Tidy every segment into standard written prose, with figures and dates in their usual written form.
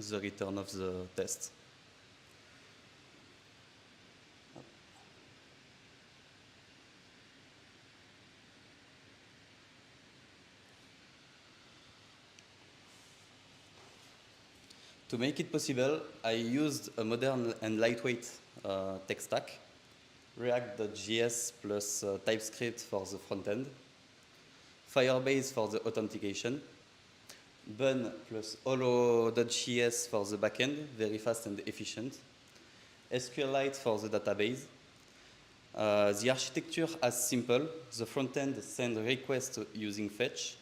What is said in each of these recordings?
the return of the test. To make it possible, I used a modern and lightweight tech stack, React.js plus TypeScript for the front end, Firebase for the authentication, Bun plus Holo.js for the backend, very fast and efficient, SQLite for the database. The architecture is simple. The front end sends requests using fetch.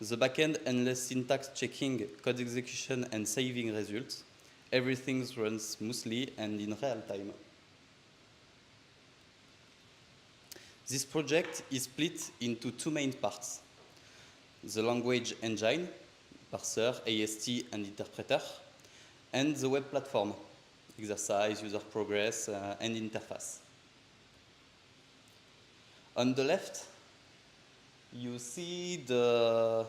The backend endless syntax checking, code execution, and saving results. Everything runs smoothly and in real time. This project is split into two main parts. The language engine, parser, AST, and interpreter, and the web platform, exercise, user progress, and interface. On the left, you see the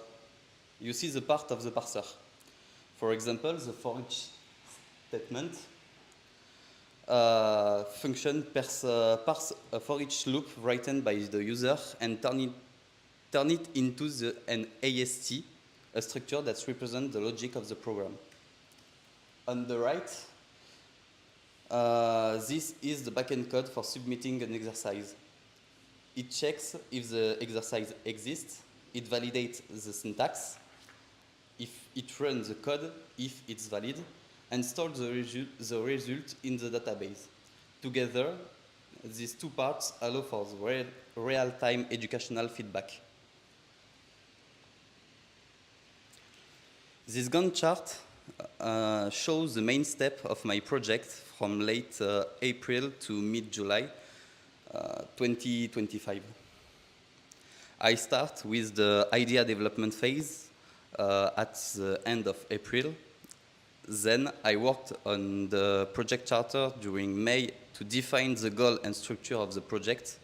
part of the parser. For example, the for each statement function parse for each loop written by the user and turn it into an AST, a structure that represents the logic of the program. On the right, this is the backend code for submitting an exercise. It checks if the exercise exists, it validates the syntax, if it runs the code, if it's valid, and stores the result in the database. Together, these two parts allow for the real-time educational feedback. This Gantt chart shows the main step of my project from late April to mid-July 2025. I start with the idea development phase at the end of April. Then I worked on the project charter during May to define the goal and structure of the project.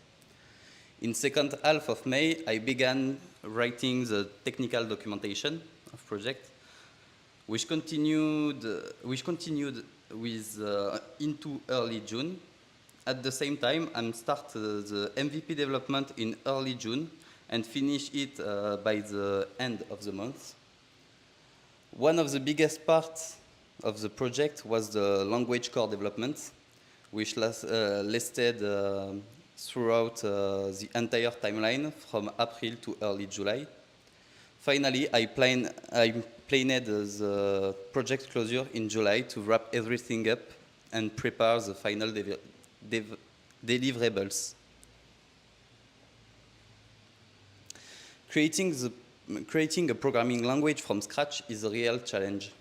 In second half of May, I began writing the technical documentation of project, which continued with into early June. At the same time, I started the MVP development in early June and finish it by the end of the month. One of the biggest parts of the project was the language core development, which lasted throughout the entire timeline from April to early July. Finally, I planned the project closure in July to wrap everything up and prepare the final deliverables. Creating a programming language from scratch is a real challenge.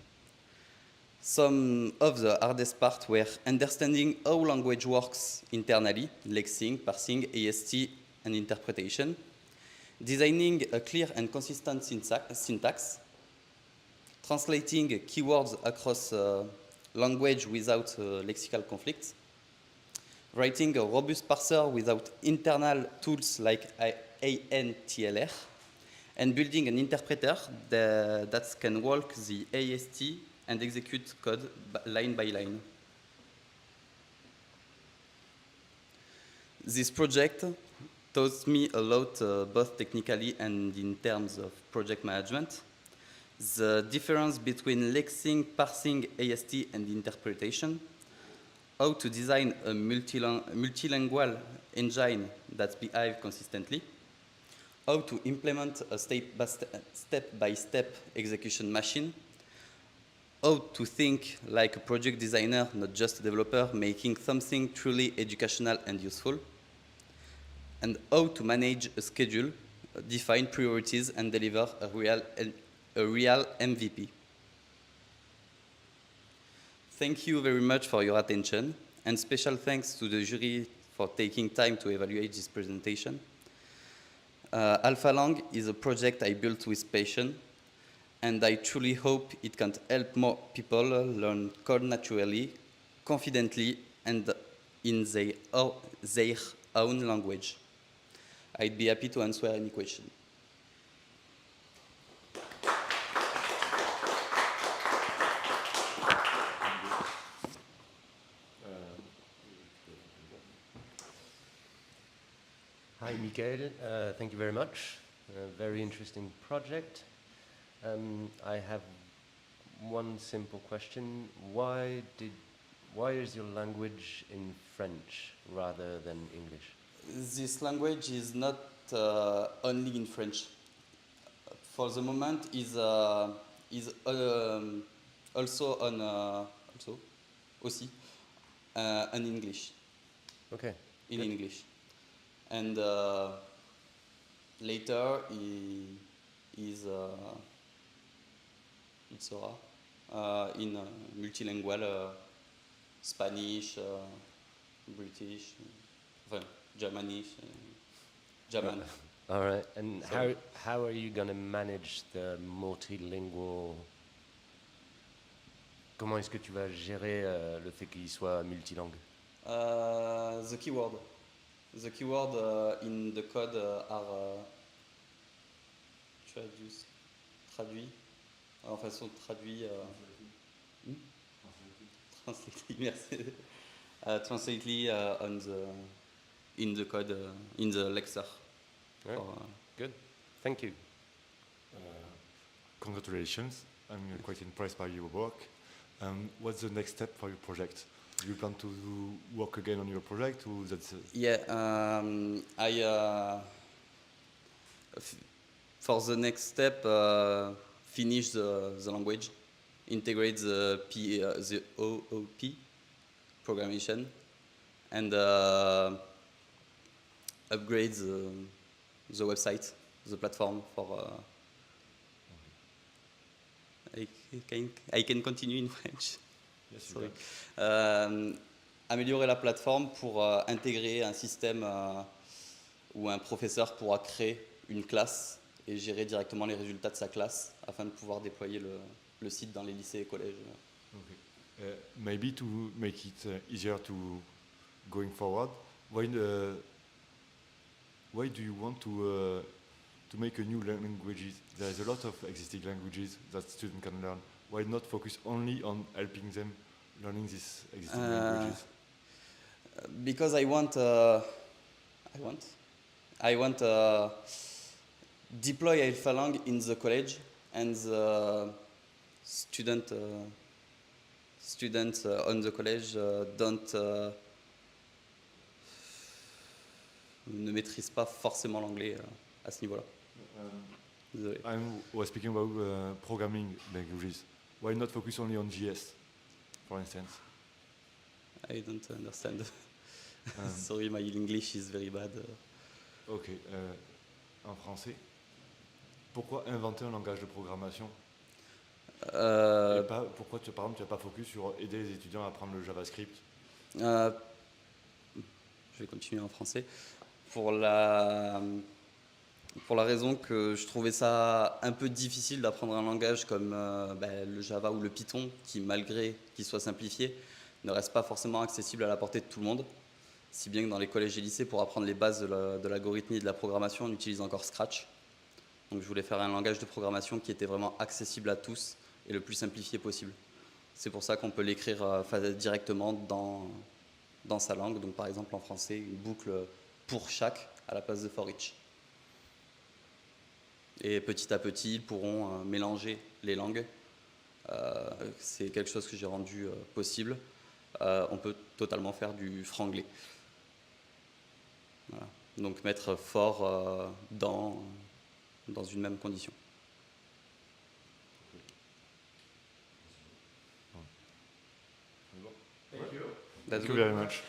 Some of the hardest parts were understanding how language works internally, lexing, parsing, AST, and interpretation, designing a clear and consistent syntax, translating keywords across language without lexical conflict, writing a robust parser without internal tools like ANTLR, and building an interpreter that can walk the AST and execute code line by line. This project taught me a lot, both technically and in terms of project management. The difference between lexing, parsing, AST, and interpretation, how to design a multilingual engine that behaves consistently, how to implement a step-by-step execution machine, how to think like a project designer, not just a developer, making something truly educational and useful, and how to manage a schedule, define priorities, and deliver a real MVP. Thank you very much for your attention, and special thanks to the jury for taking time to evaluate this presentation. AlphaLang is a project I built with passion, and I truly hope it can help more people learn code naturally, confidently, and in their own language. I'd be happy to answer any question. Hi, Michael. Thank you very much. Very interesting project. I have one simple question. Why is your language in French rather than English? This language is not only in French. For the moment, is also on also aussi in English. Okay. In Good. English, and later he is il sera in multilingual Spanish, British, enfin, Germanish, German. All right. And Sorry. how are you going to manage the multilingual? Comment est-ce que tu vas gérer le fait qu'il soit multilingue? The keyword. The keyword in the code are traduit, en façon traduit. Translate, merci. Translate in the code in the lecture. Right. For, Good. Thank you. Congratulations. I'm quite impressed by your work. What's the next step for your project? Do you plan to work again on your project? Or that's yeah, for the next step, finish the language, integrate the OOP programmation, and upgrade the website, the platform for. I can continue in French. yes, Sorry. Améliorer la plateforme pour intégrer un système où un professeur pourra créer une classe et gérer directement les résultats de sa classe afin de pouvoir déployer le site dans les lycées et collèges. Okay. Maybe to make it easier to going forward, why do you want to make a new languages? There's a lot of existing languages that students can learn. Why not focus only on helping them learning these existing languages? Because I want deploy Alpha Lang in the college, and the students on the college ne maîtrisent pas forcément l'anglais à ce niveau-là. Désolé. I was speaking about programming languages. Why not focus only on JS, for instance? I don't understand. Sorry, my English is very bad. Ok. En français, pourquoi inventer un langage de programmation? Et pas, pourquoi, par exemple, tu n'as pas focus sur aider les étudiants à apprendre le JavaScript? Je vais continuer en français. Pour la raison que je trouvais ça un peu difficile d'apprendre un langage comme le Java ou le Python, qui malgré qu'il soit simplifié, ne reste pas forcément accessible à la portée de tout le monde. Si bien que dans les collèges et lycées, pour apprendre les bases de l'algorithmie et de la programmation, on utilise encore Scratch. Donc je voulais faire un langage de programmation qui était vraiment accessible à tous et le plus simplifié possible. C'est pour ça qu'on peut l'écrire directement dans sa langue. Donc par exemple en français, une boucle pour chaque à la place de for each. Et petit à petit, ils pourront mélanger les langues. C'est quelque chose que j'ai rendu possible. On peut totalement faire du franglais. Voilà. Donc mettre for dans une même condition. Thank you very much.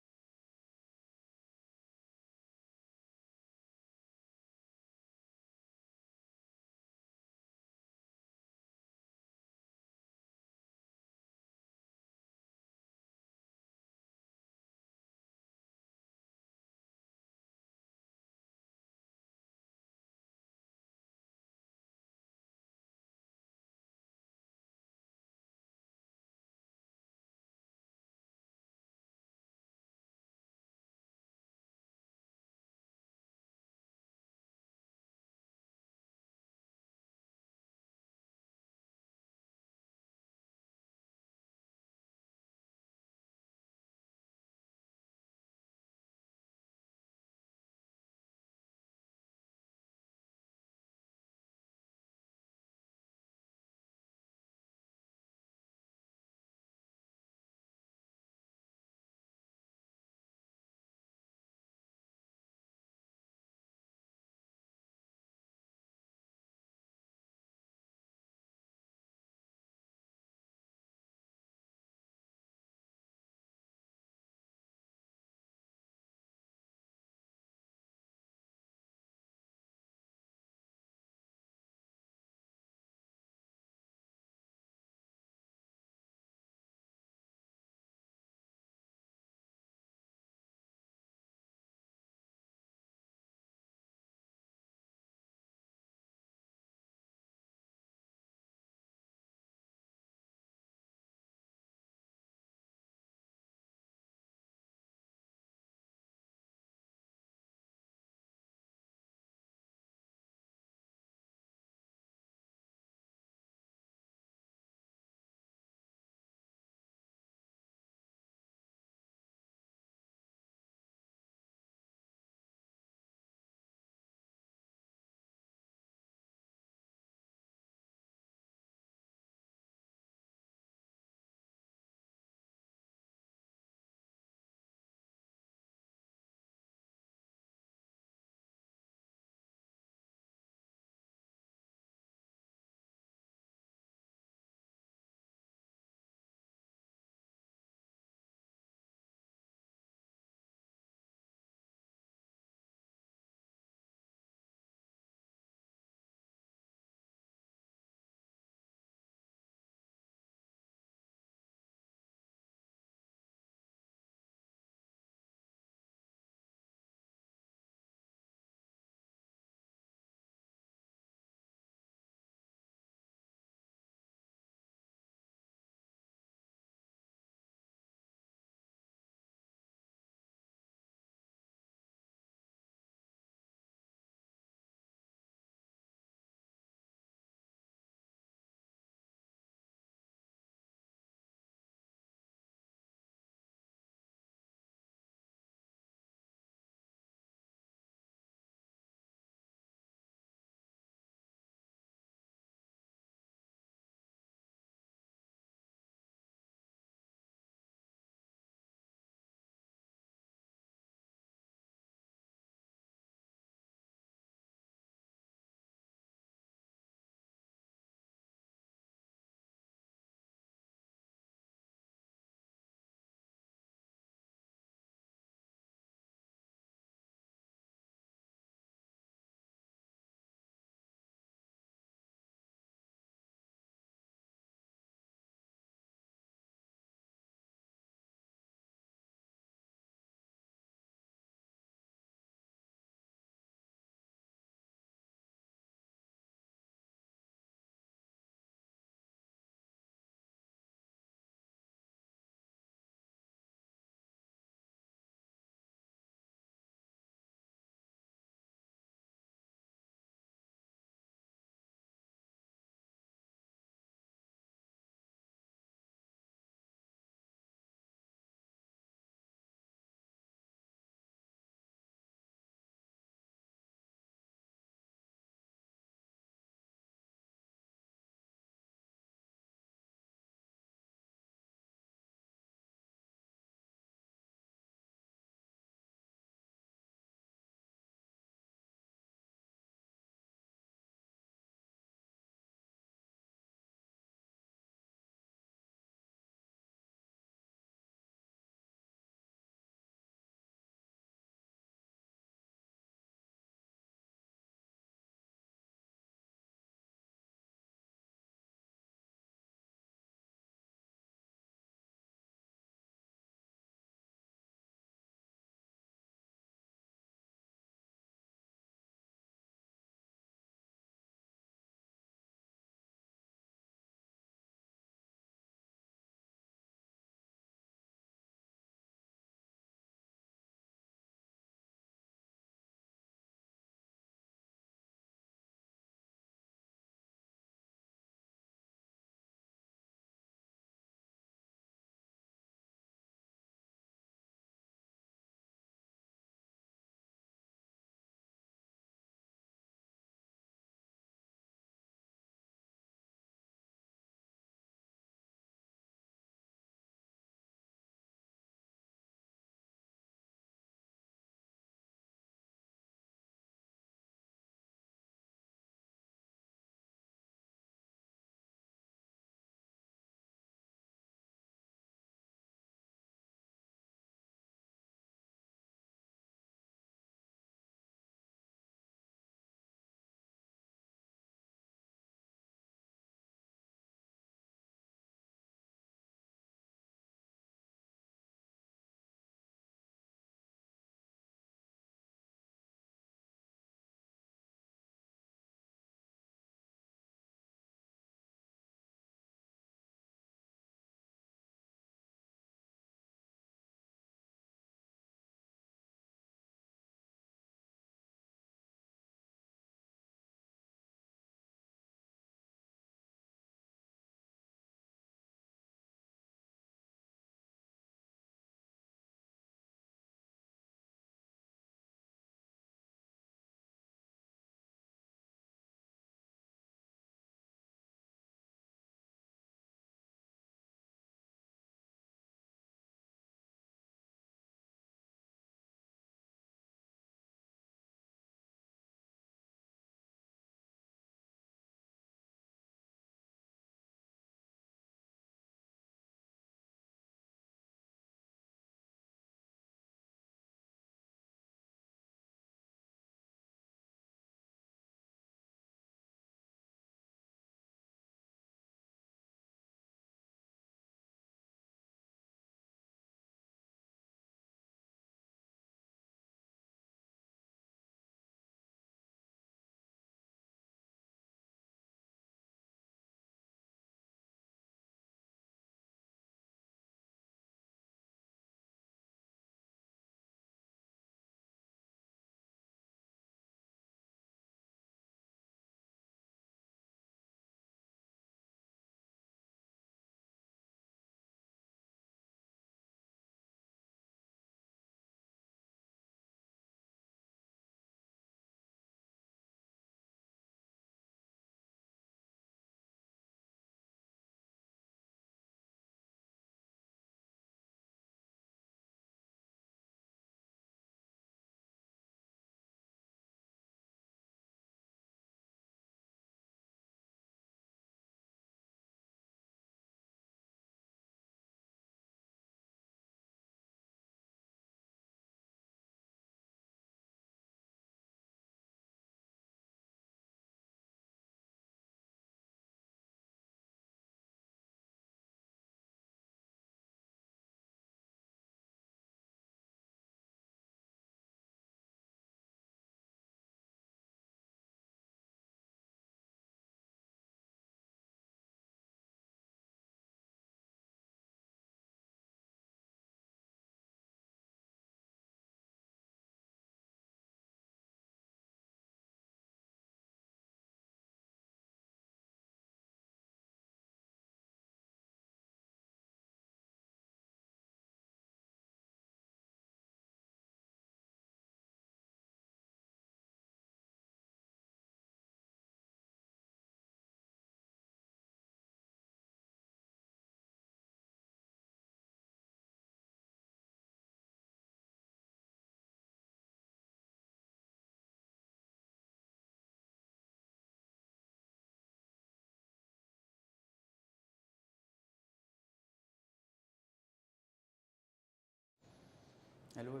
Hello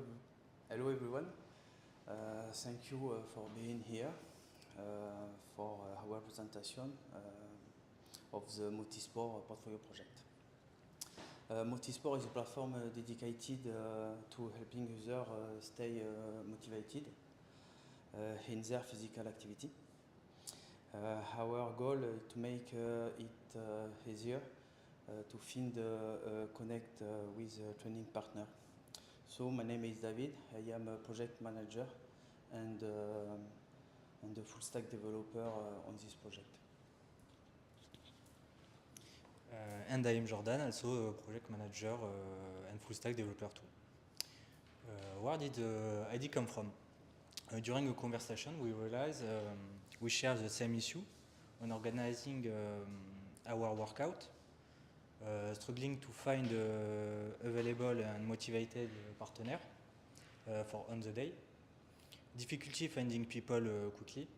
everyone. Thank you for being here for our presentation of the Multisport portfolio project. Multisport is a platform dedicated to helping users stay motivated in their physical activity. Our goal is to make it easier to find connect with a training partner. So my name is David. I am a project manager and a full stack developer on this project. And I am Jordan, also a project manager and full stack developer too. Where did the idea come from? During a conversation, we realized we share the same issue on organizing our workout, struggling to find available and motivated partner for on the day, difficulty finding people quickly.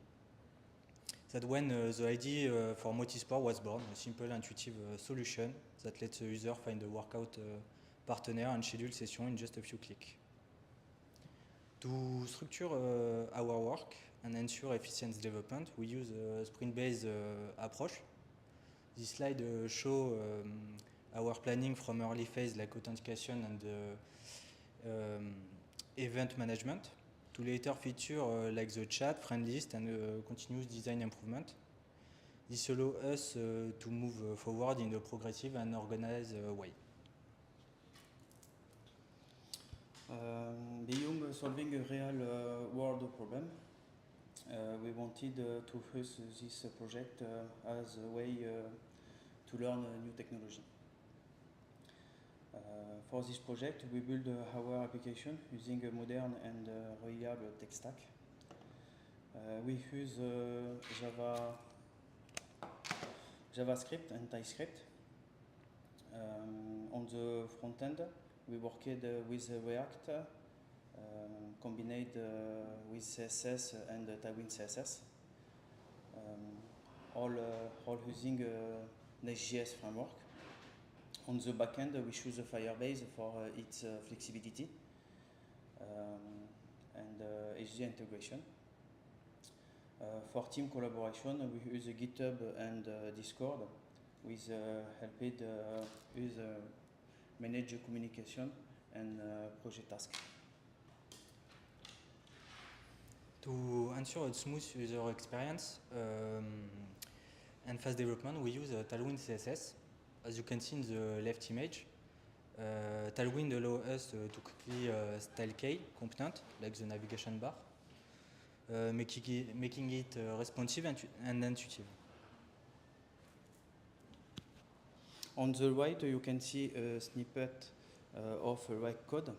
That when the idea for Multisport was born, a simple intuitive solution that lets the user find a workout partner and schedule session in just a few clicks. To structure our work and ensure efficient development, we use a sprint-based approach. This slide shows our planning from early phase like authentication and event management to later feature like the chat, friend list and continuous design improvement. This allows us to move forward in a progressive and organized way. Beyond solving a real world problem, we wanted to use this project as a way to learn new technology. For this project, we build our application using a modern and reliable tech stack. We use JavaScript and TypeScript. On the front end, we worked with React, combined with CSS and Tailwind CSS, all using Next.js framework. On the backend, we choose Firebase for its flexibility and easy integration. For team collaboration, we use GitHub and Discord with helped user manage communication and project tasks. To ensure a smooth user experience and fast development, we use Tailwind CSS. As you can see in the left image, Tailwind allows us to quickly style key component like the navigation bar, making it responsive and intuitive. On the right, you can see a snippet of React code.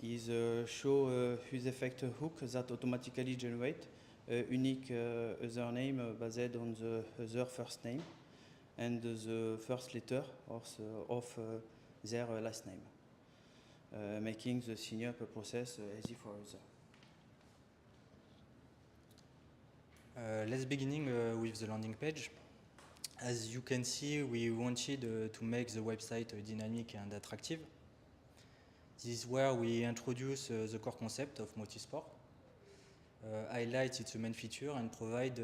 It shows use effect hook that automatically generate a unique username based on the user first name and the first letter of their last name, making the sign up process easy for user. Let's begin with the landing page. As you can see, we wanted to make the website dynamic and attractive. This is where we introduce the core concept of Multisport, highlight its main feature and provide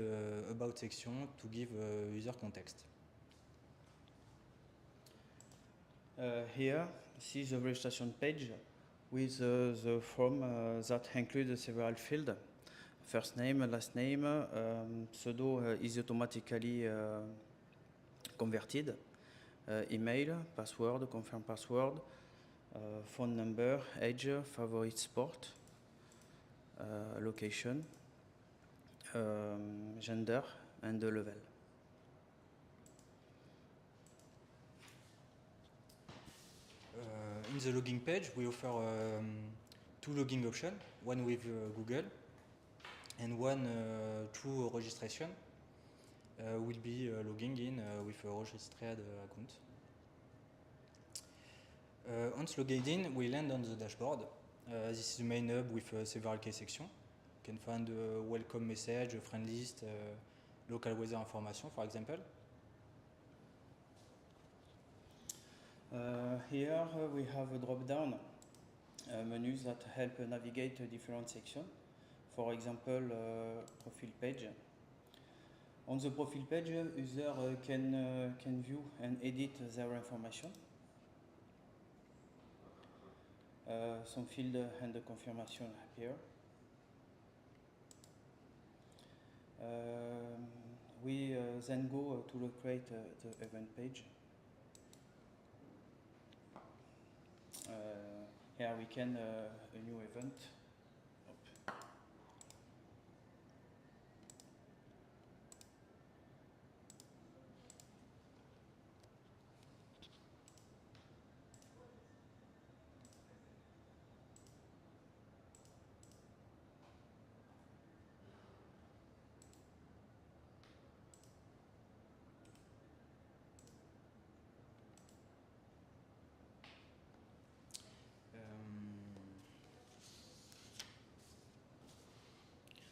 about section to give user context. Here, see the registration page with the form that includes several fields. First name, last name, pseudo is automatically converted, email, password, confirm password, phone number, age, favorite sport, location, gender, and the level. In the login page, we offer two logging options, one with Google and one through registration. Will be logging in with a registered account. Once logged in, we land on the dashboard. This is the main hub with several key sections. You can find a welcome message, a friend list, local weather information, for example. Here we have a drop down menus that help navigate different sections. For example, profile page. On the profile page, user can view and edit their information. Some field and the confirmation appear. We then go to create the event page. Here we can a new event.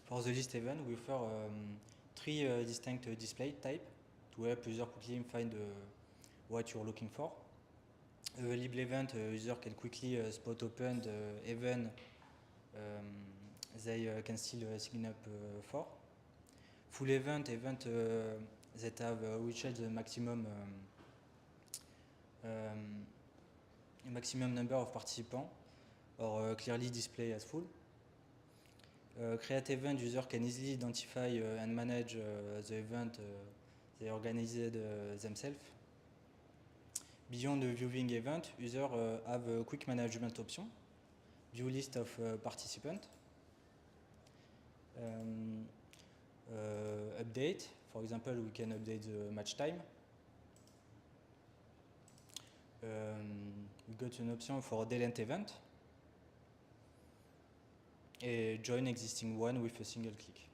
For the list event, we offer 3 distinct display types to help user quickly find what you're looking for. Available event, user can quickly spot open the event they can still sign up for. Full event that have which has the maximum number of participants or clearly display as full. Create event, user can easily identify and manage the event they organized themselves. Beyond the viewing event, user have a quick management option, view list of participants, update. For example, we can update the match time. We got an option for delete event. Join existing one with a single click.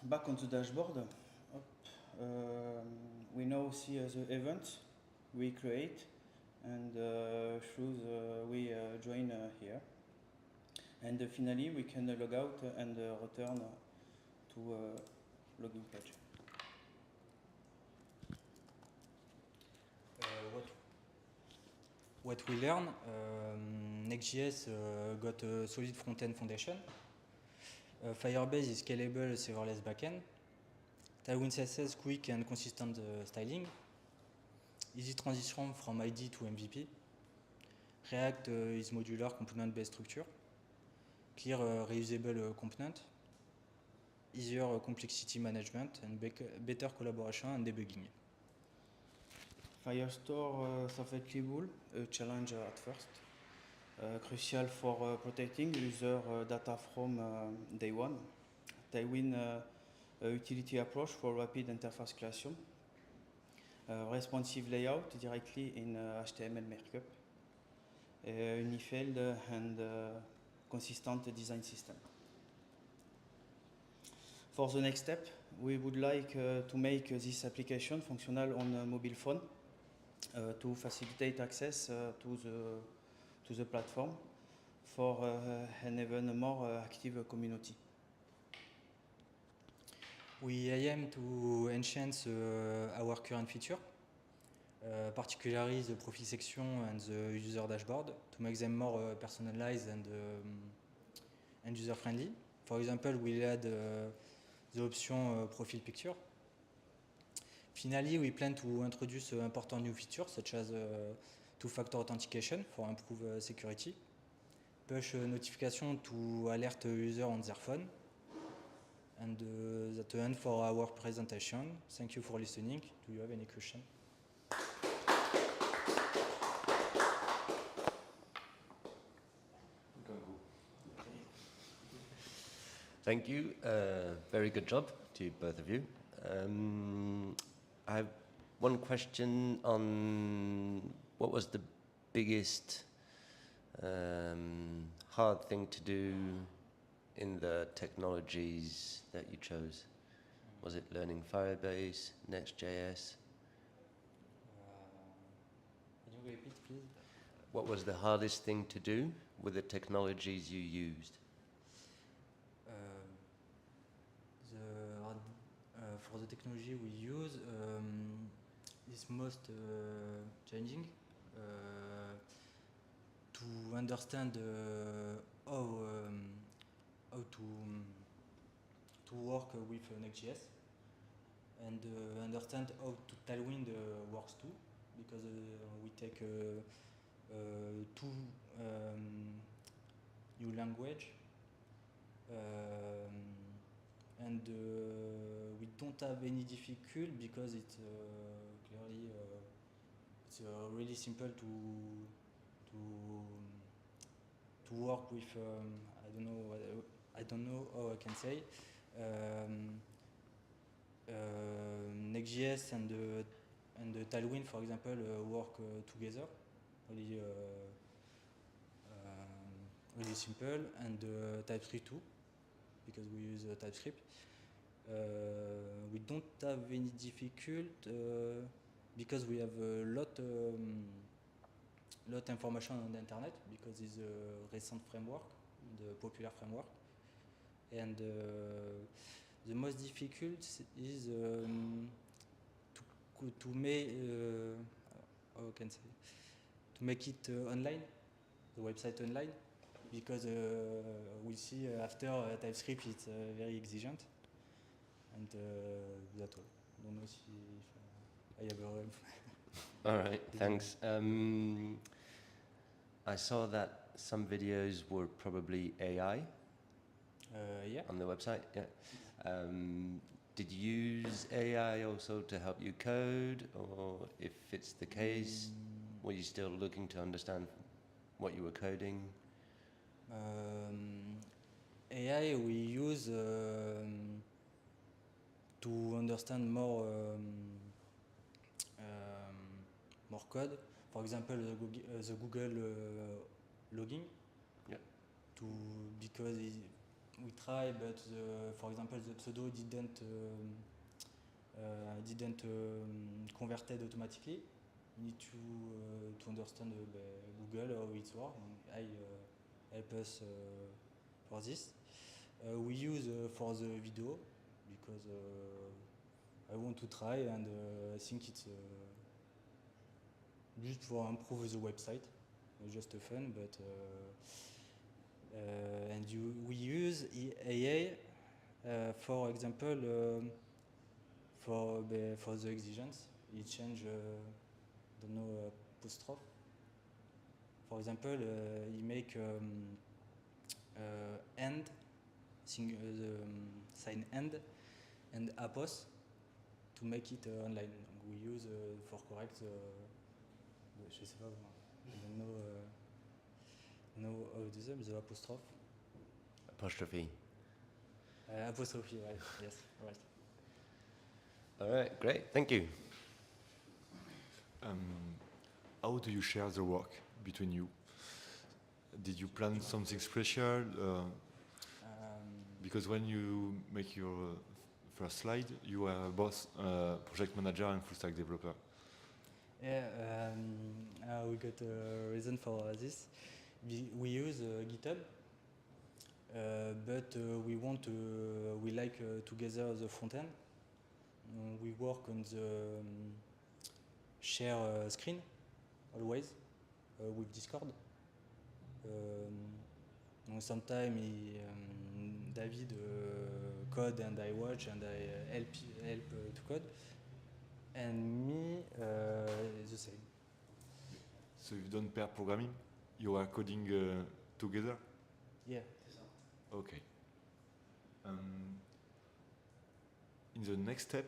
Back on the dashboard, we now see the events we create and choose we join here. And finally, we can log out and return to login page. What we learn, Next.js got a solid front-end foundation. Firebase is scalable serverless backend. Tailwind CSS quick and consistent styling. Easy transition from ID to MVP. React is modular component-based structure. Clear reusable component. Easier complexity management and better collaboration and debugging. Firestore sufficiently a challenge at first. Crucial for protecting user data from day one. Tailwind utility approach for rapid interface creation. Responsive layout directly in HTML markup. Unified and consistent design system. For the next step, we would like to make this application functional on a mobile phone to facilitate access to the platform for an even more active community. We aim to enhance our current feature, particularly the profile section and the user dashboard, to make them more personalized and user-friendly. For example, we'll add the option profile picture. Finally, we plan to introduce important new features such as two-factor authentication for improved security, push notification to alert user on their phone, and that's the end for our presentation. Thank you for listening. Do you have any questions? Thank you. Very good job to both of you. I have one question on what was the biggest hard thing to do in the technologies that you chose? Was it learning Firebase, Next.js? Can you repeat, please? What was the hardest thing to do with the technologies you used? For the technology we use, is most challenging to understand how to work with Next.js and understand how to Tailwind works too, because we take two new language and we don't have any difficulty because it's clearly it's really simple to work with. I don't know how I can say. Next.js and the Tailwind, for example, work together. Really simple, and TypeScript too, because we use TypeScript. We don't have any difficulty because we have a lot information on the internet, because it's a recent framework, the popular framework, and the most difficult is to make how can I say, to make it online, the website online, because we see after TypeScript it's very exigent, and that's all. I don't know if I have a All right, thanks. I saw that some videos were probably AI yeah. on the website. Yeah. Did you use AI also to help you code, or if it's the case, were you still looking to understand what you were coding? AI we use to understand more code. For example, the Google logging. Yeah. Because we try, but for example the pseudo didn't converted automatically. We need to understand Google how it works, and I help us for this. We use for the video because I want to try, and I think it's just for improve the website, just fun. But and we use AI, for example, for the exigence. It change don't know apostrophe. For example, you make end, the sign end, and apos to make it online. We use for correct. Je sais pas. I don't know how to do the apostrophe. Apostrophe. Apostrophe, right? Yes, right. All right, great. Thank you. How do you share the work between you? Did you plan something special? Because when you make your first slide, you are both project manager and full stack developer. Yeah, we got a reason for this. We use GitHub, but we like together the front end. We work on the share screen always with Discord. Sometimes David code and I watch and I help to code, and me the same. So you've done pair programming? You are coding together? Yeah. Okay. In the next step,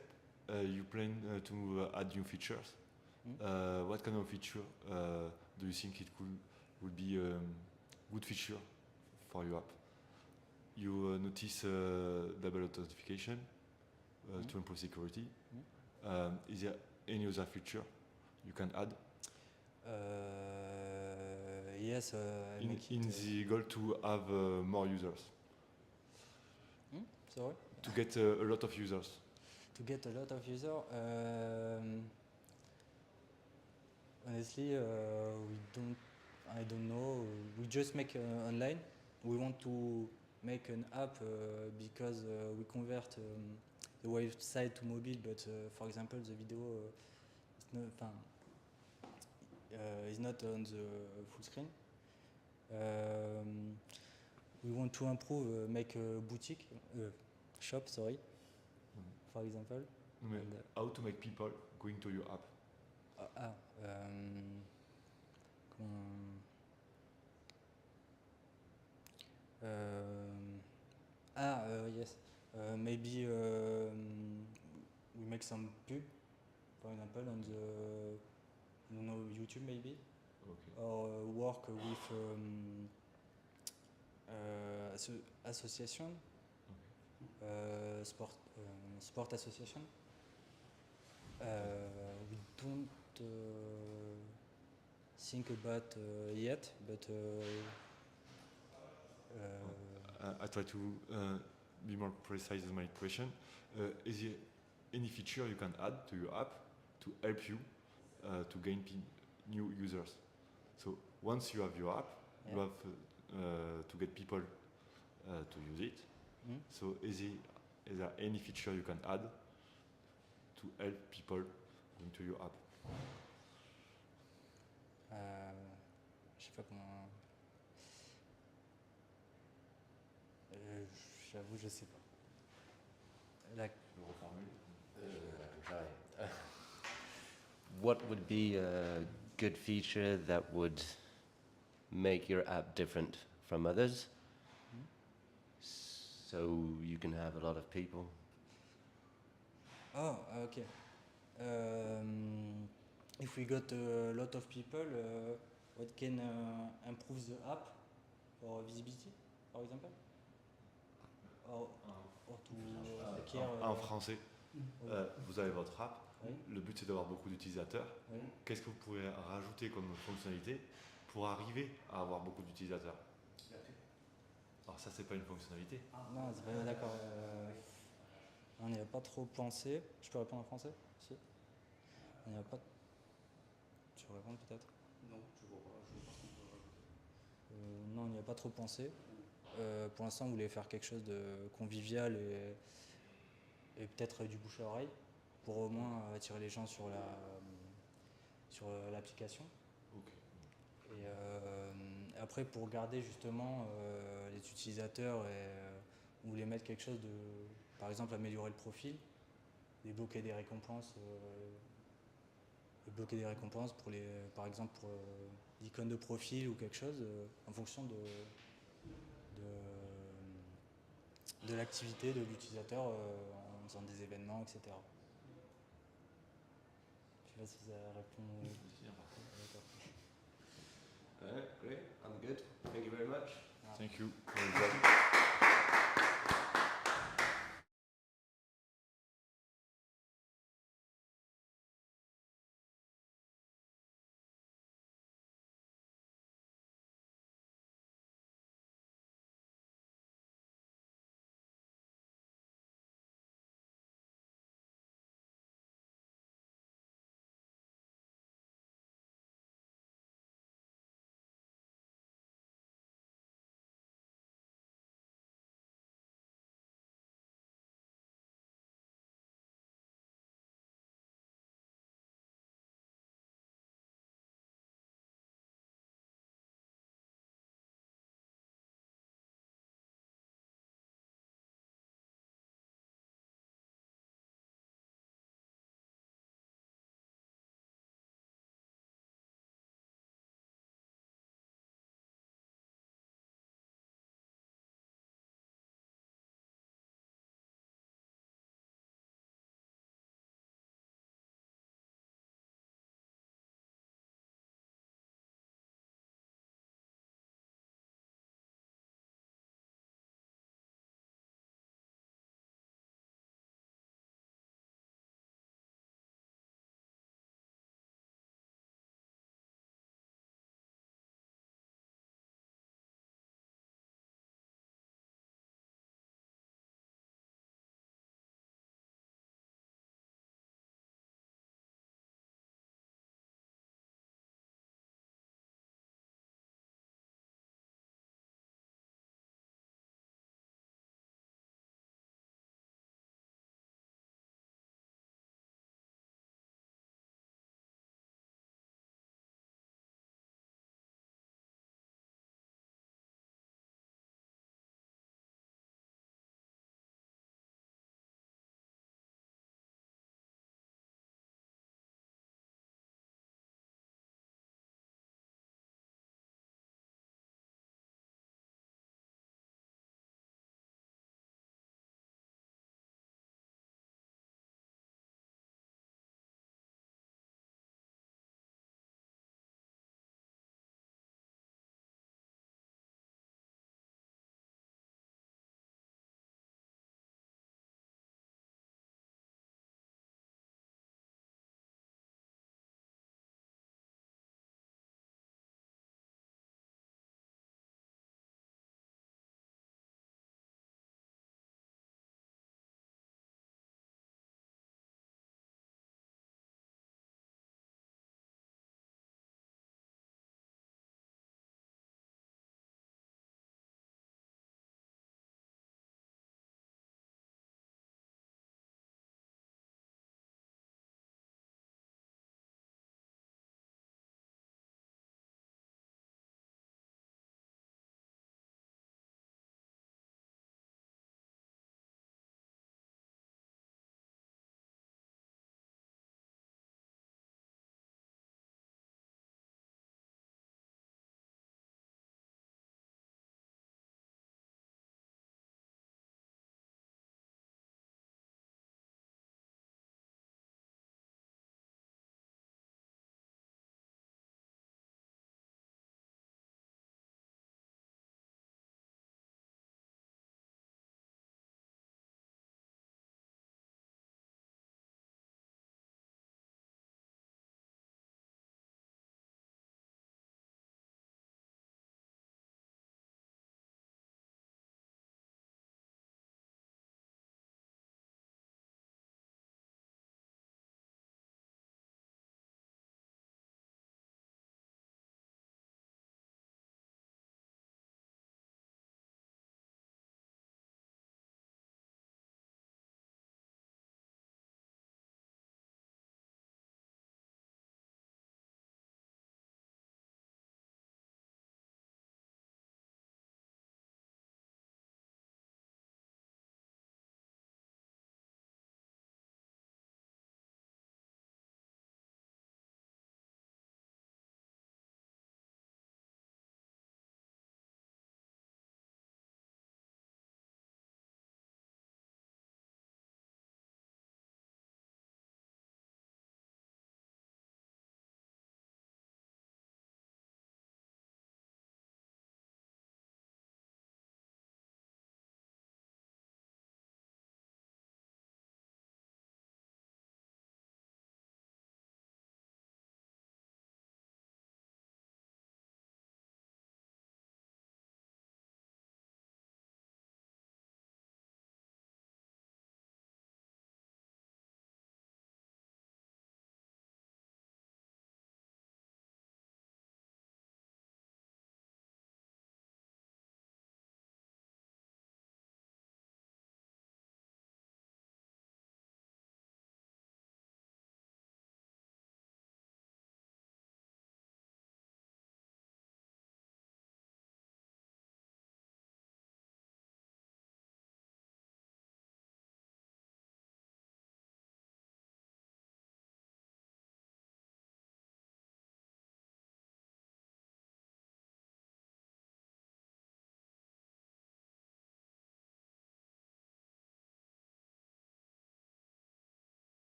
you plan to add new features. What kind of feature do you think it would be a good feature for your app? You notice double authentication to improve security. Is there any other feature you can add? Yes. In the goal to have more users. Sorry? To get a lot of users. To get a lot of users, honestly, I don't know. We just make online. We want to make an app because we convert the website to mobile, but for example, the video is is not on the full screen. We want to improve, make a boutique, shop, sorry, for example. Mais how to make people going to your app? Yes. Maybe we make some pub, for example, on the YouTube maybe, Okay. or work with association, sport association. We don't think about yet, but I try to be more precise in my question. Is there any feature you can add to your app to help you to gain new users? So once you have your app, you have to get people to use it. So is there any feature you can add to help people into your app? Je sais pas comment. J'avoue, je sais pas. What would be a good feature that would make your app different from others? So you can have a lot of people. Oh, okay. If we got a lot of people, what can improve the app for visibility, for example? Or to care, En français, vous avez votre app. Oui. Le but c'est d'avoir beaucoup d'utilisateurs. Oui. Qu'est-ce que vous pourrez rajouter comme fonctionnalité pour arriver à avoir beaucoup d'utilisateurs? Alors ça c'est pas une fonctionnalité. Non, c'est pas d'accord. On n'y a pas trop pensé. Je peux répondre en français? Si. On n'y a pas. Tu veux répondre peut-être? Non, je vois pas. Je vois pas ce qu'on peut rajouter. Non, on n'y a pas trop pensé. Pour l'instant, on voulait faire quelque chose de convivial et peut-être du bouche à oreille pour au moins attirer les gens sur l'application. Ok. Et après, pour garder justement les utilisateurs, on voulait mettre quelque chose de, par exemple, améliorer le profil, débloquer des récompenses, pour par exemple pour l'icône de profil ou quelque chose, en fonction de l'activité de l'utilisateur en faisant des événements, etc. Je sais pas si ça répond. D'accord. Great, I'm good. Thank you very much. Thank you.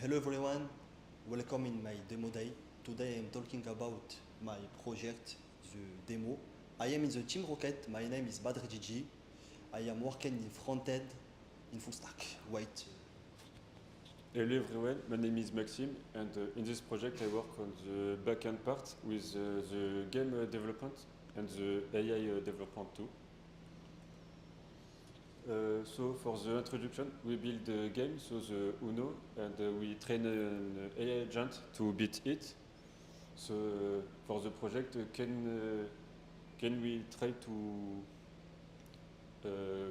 Hello everyone, welcome in my demo day. Today I am talking about my project, the demo. I am in the Team Rocket, my name is Badr Gigi. I am working in front-end in full stack. Wait. Hello everyone, my name is Maxime and in this project I work on the backend part with the game development and the AI development too. So for the introduction, we build a game, so the Uno, and we train an AI agent to beat it. So for the project, can we try to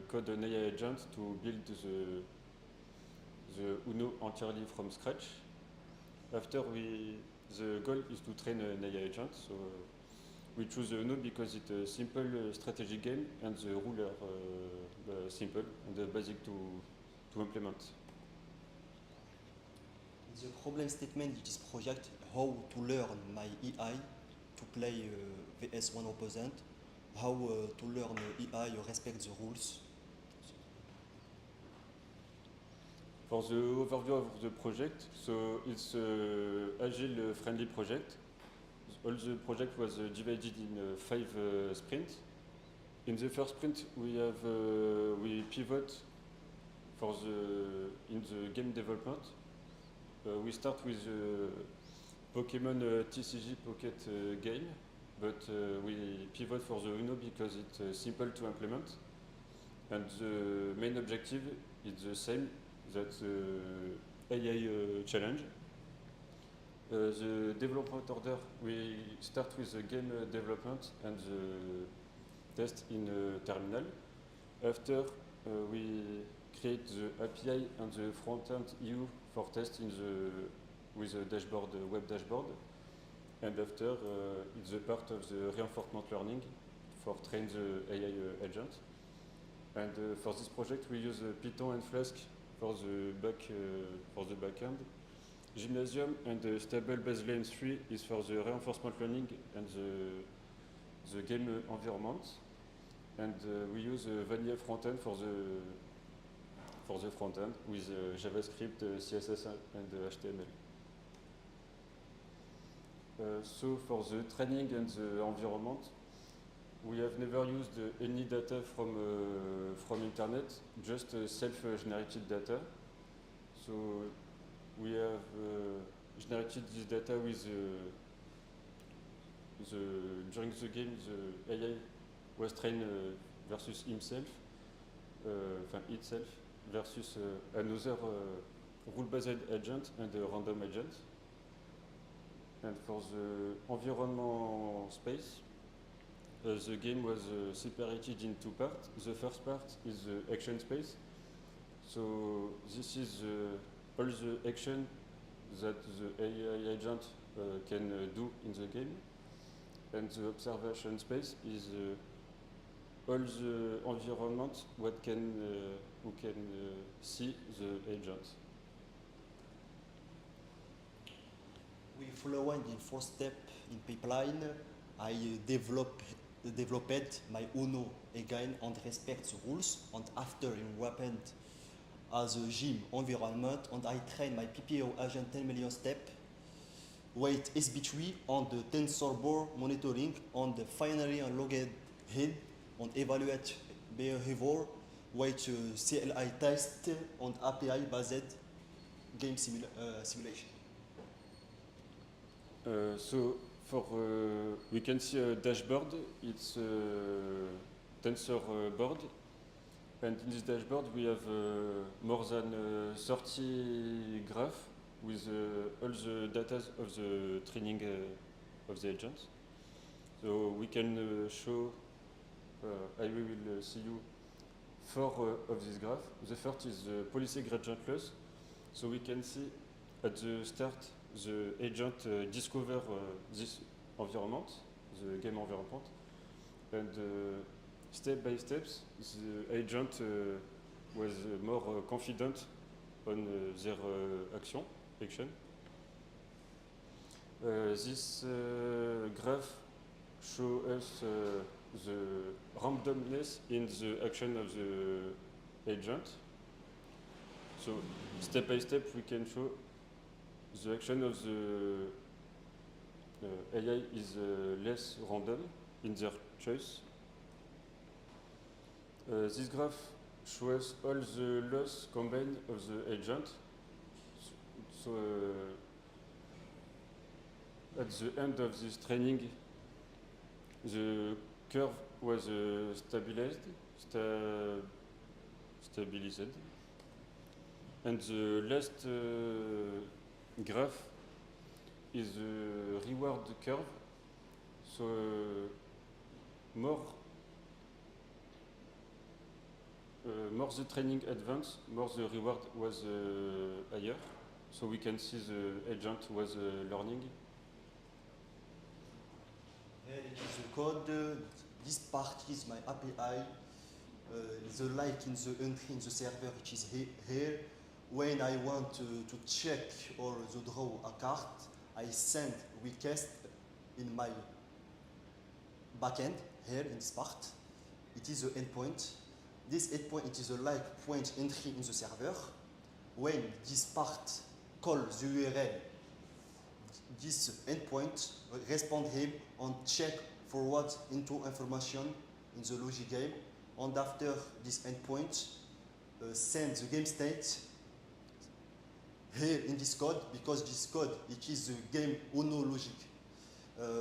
code an AI agent to build the Uno entirely from scratch? After the goal is to train an AI agent. So we choose Uno because it's a simple strategy game and the rules are simple and basic to implement. The problem statement in this project, how to learn my AI to play VS one opponent, how to learn AI respect the rules. For the overview of the project, so it's an agile friendly project. All the project was divided in 5 sprints. In the first sprint, we pivot in the game development. We start with Pokemon TCG Pocket game, but we pivot for the Uno because it's simple to implement, and the main objective is the same. That's AI challenge. The development order, we start with the game development and the test in terminal. After, we create the API and the front-end EU for test with the dashboard, web dashboard. And after, it's a part of the reinforcement learning for train the AI agent. And for this project, we use Python and Flask for the backend. Gymnasium and stable baseline 3 is for the reinforcement learning and the game environment. And we use vanilla frontend for the frontend with JavaScript, CSS and HTML. So for the training and the environment, we have never used any data from internet, just self-generated data. So we have generated this data with during the game, the AI was trained versus itself versus another rule-based agent and a random agent. And for the environment space, the game was separated in 2 parts. The first part is the action space. So this is all the action that the AI agent can do in the game. And the observation space is all the environment who can see the agent. We follow in 4 steps in pipeline. I developed my Uno again and respect the rules. And after it happened as a gym environment, and I train my PPO agent 10 million step, weight SB3 on the TensorBoard monitoring, and finally on logged head and evaluate behavior, weight CLI test and API based game simulation. So for we can see a dashboard. It's a tensor board, and in this dashboard we have more than 30 graphs with all the data of the training of the agents. So we can show. I will see you 4 of this graph. The first is the policy gradient loss. So we can see at the start the agent discover this environment, the game environment, and step by steps the agent was more confident on their action. This graph shows us the randomness in the action of the agent. So step by step we can show the action of the AI is less random in their choice. This graph shows all the loss combined of the agent. So at the end of this training, the curve was stabilized, and the last graph is the reward curve. So more the training advanced, more the reward was higher. So we can see the agent was learning. Here it is the code. This part is my API. The like in the entry in the server, which is here. When I want to check or to draw a card, I send request in my backend here in this part. It is the endpoint. This endpoint, it is a like point entry in the server. When this part calls the URL, this endpoint respond him and check forward into information in the logic game. And after this endpoint, send the game state here in this code, because this code, it is the game Uno logic.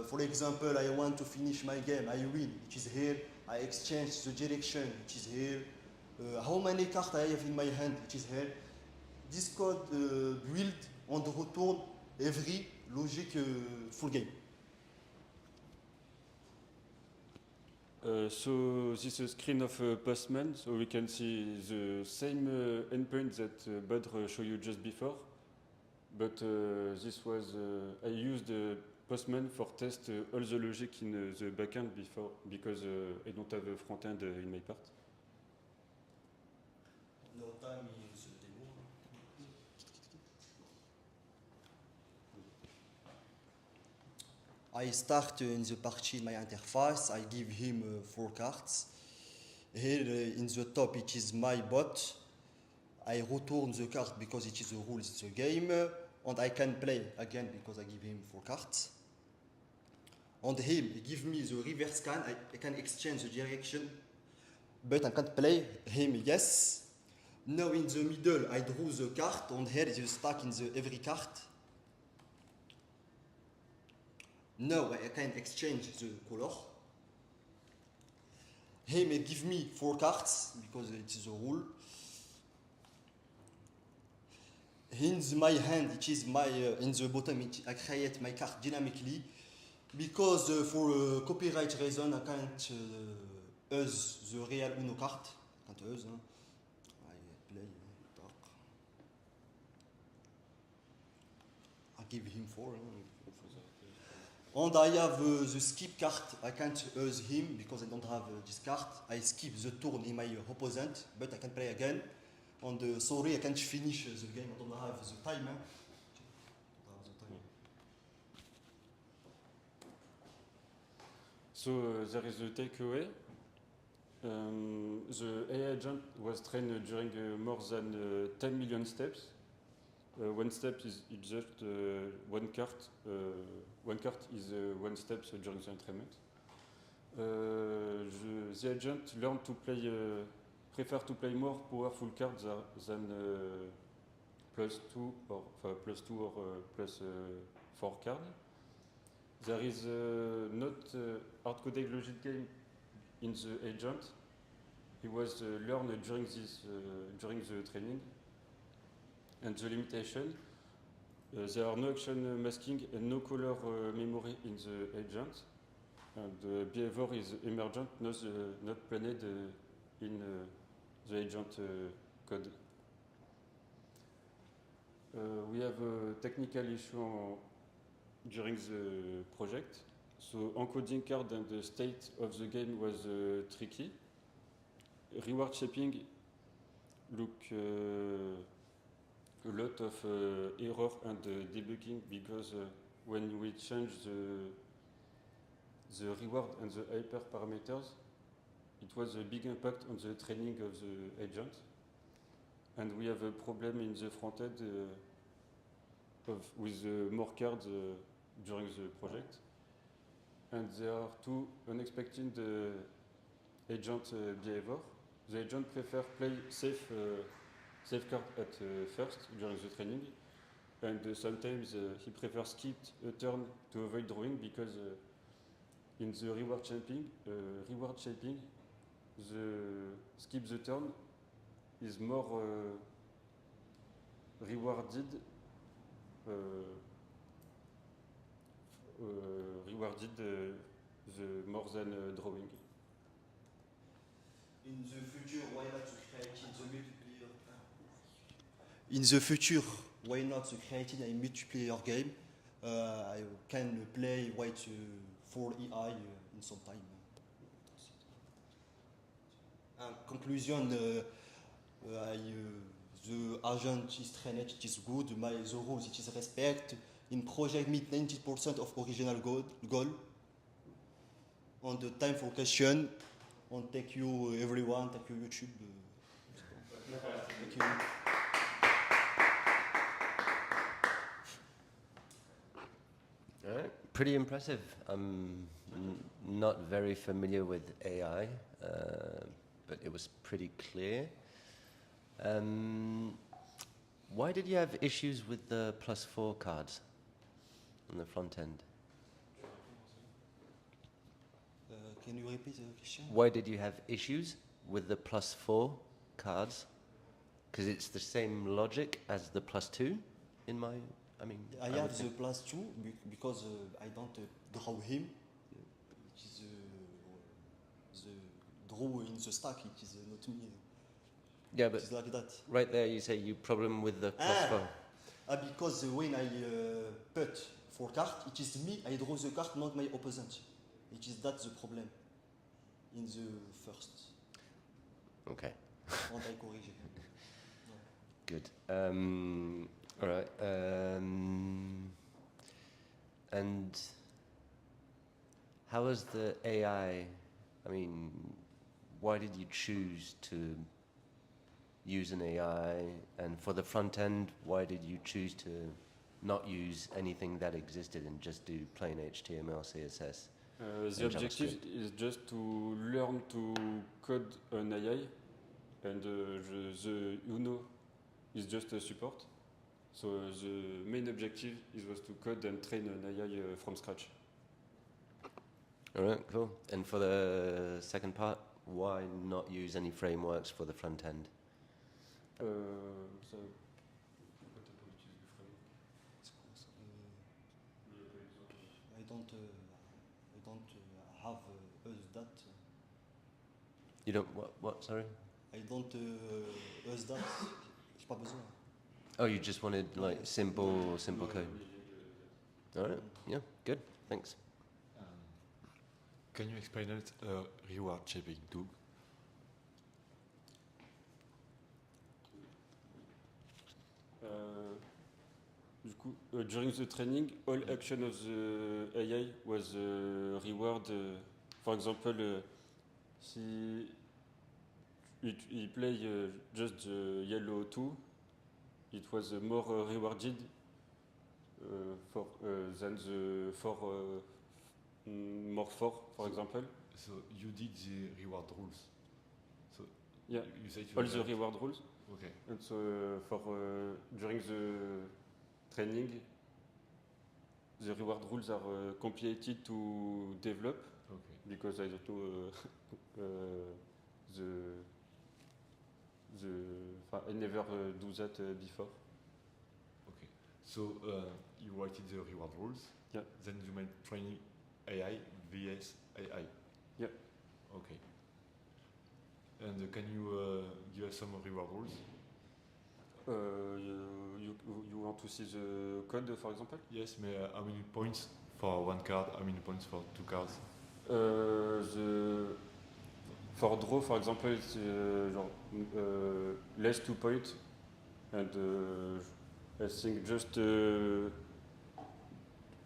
For example, I want to finish my game, I win, it is here. I exchange the direction, it is here. How many cards I have in my hand, it is here. This code build and return every logic full game. So this is a screen of Postman, so we can see the same endpoint that Badr showed you just before, but this was, I used Postman for test all the logic in the backend before, because I don't have a front end in my part. No time in the demo. I start in the party my interface. I give him 4 cards. Here in the top it is my bot. I return the card because it is the rules of the game, and I can play again because I give him 4 cards. And him give me the reverse scan. I can exchange the direction, but I can't play him. Yes. Now in the middle I draw the card, and here is the stack in the every card. Now I can exchange the color. He may give me 4 cards because it is a rule. In my hand, it is my in the bottom. I create my card dynamically because for copyright reason I can't use the real Uno card. I can't use. I play. I give him 4. And I have the skip card. I can't use him because I don't have this card. I skip the turn in my opponent, but I can play again. And sorry, I can't finish the game. I don't have the time. So there is a takeaway. The AI agent was trained during more than 10 million steps. One step is just one card. One card is 1 step during the entrainment. The agent learned to play, prefer to play more powerful cards than +2 or +4 cards. There is not hard-coded logic game in the agent. He was learned during the training. And the limitation, there are no action masking and no color memory in the agent. And behavior is emergent, not planned in the agent code. We have a technical issue during the project. So encoding card and the state of the game was tricky. Reward shaping look a lot of error and debugging because when we change the reward and the hyper parameters, it was a big impact on the training of the agent. And we have a problem in the front end with more cards during the project, and there are two unexpected agent behavior. The agent prefer play safe card at first during the training, and sometimes he prefers skip a turn to avoid drawing because in the reward shaping, the skip the turn is more rewarded the more than drawing. In the future, why not to create the multiplayer? In the future, why not to create a multiplayer game? I can play with 4 AI in some time. In conclusion, the agent is trained, it is good, the rules it is respect. In project meet 90% of original goal. On the time for question, on thank you everyone, thank you YouTube. Thank you. All right, pretty impressive. I'm not very familiar with AI, but it was pretty clear. Why did you have issues with the +4 cards on the front end? Can you repeat the question? Why did you have issues with the +4 cards? Because it's the same logic as the +2, I have the +2 because I don't draw him. It is the draw in the stack. It is not me. Yeah, It but is like that. right there you say you problem with the +4. Because when I put 4 cards, it is me. I draw the card, not my opponent. It is that the problem in the first. Okay. And I corrige. Good. All right. And how was the AI? Why did you choose to use an AI? And for the front end, why did you choose to not use anything that existed and just do plain HTML, CSS? The objective is just to learn to code an AI, and the UNO is just a support. So the main objective was to code and train an AI from scratch. All right, cool. And for the second part, why not use any frameworks for the front end? I don't have that. You don't what? Sorry. I don't that. J'ai pas besoin. Oh, you just wanted like simple code. All right. Yeah. Good. Thanks. Can you explain it reward shaping too? Du coup, during the training, all action of the AI was reward. For example, he play just the yellow 2, it was more rewarded than the 4 more 4, for example. So you did the reward rules. So yeah, you said all the reward rules. Okay. And so during the training, the reward rules are complicated to develop. Okay. Because I don't know I never do that before. Okay. So you wrote the reward rules. Yeah. Then you made training AI vs AI. Yeah. Okay. And can you give us some reward rules? You want to see the code, for example? Yes, but how many points for 1 card? How many points for 2 cards? For draw, for example, it's less 2 points, and I think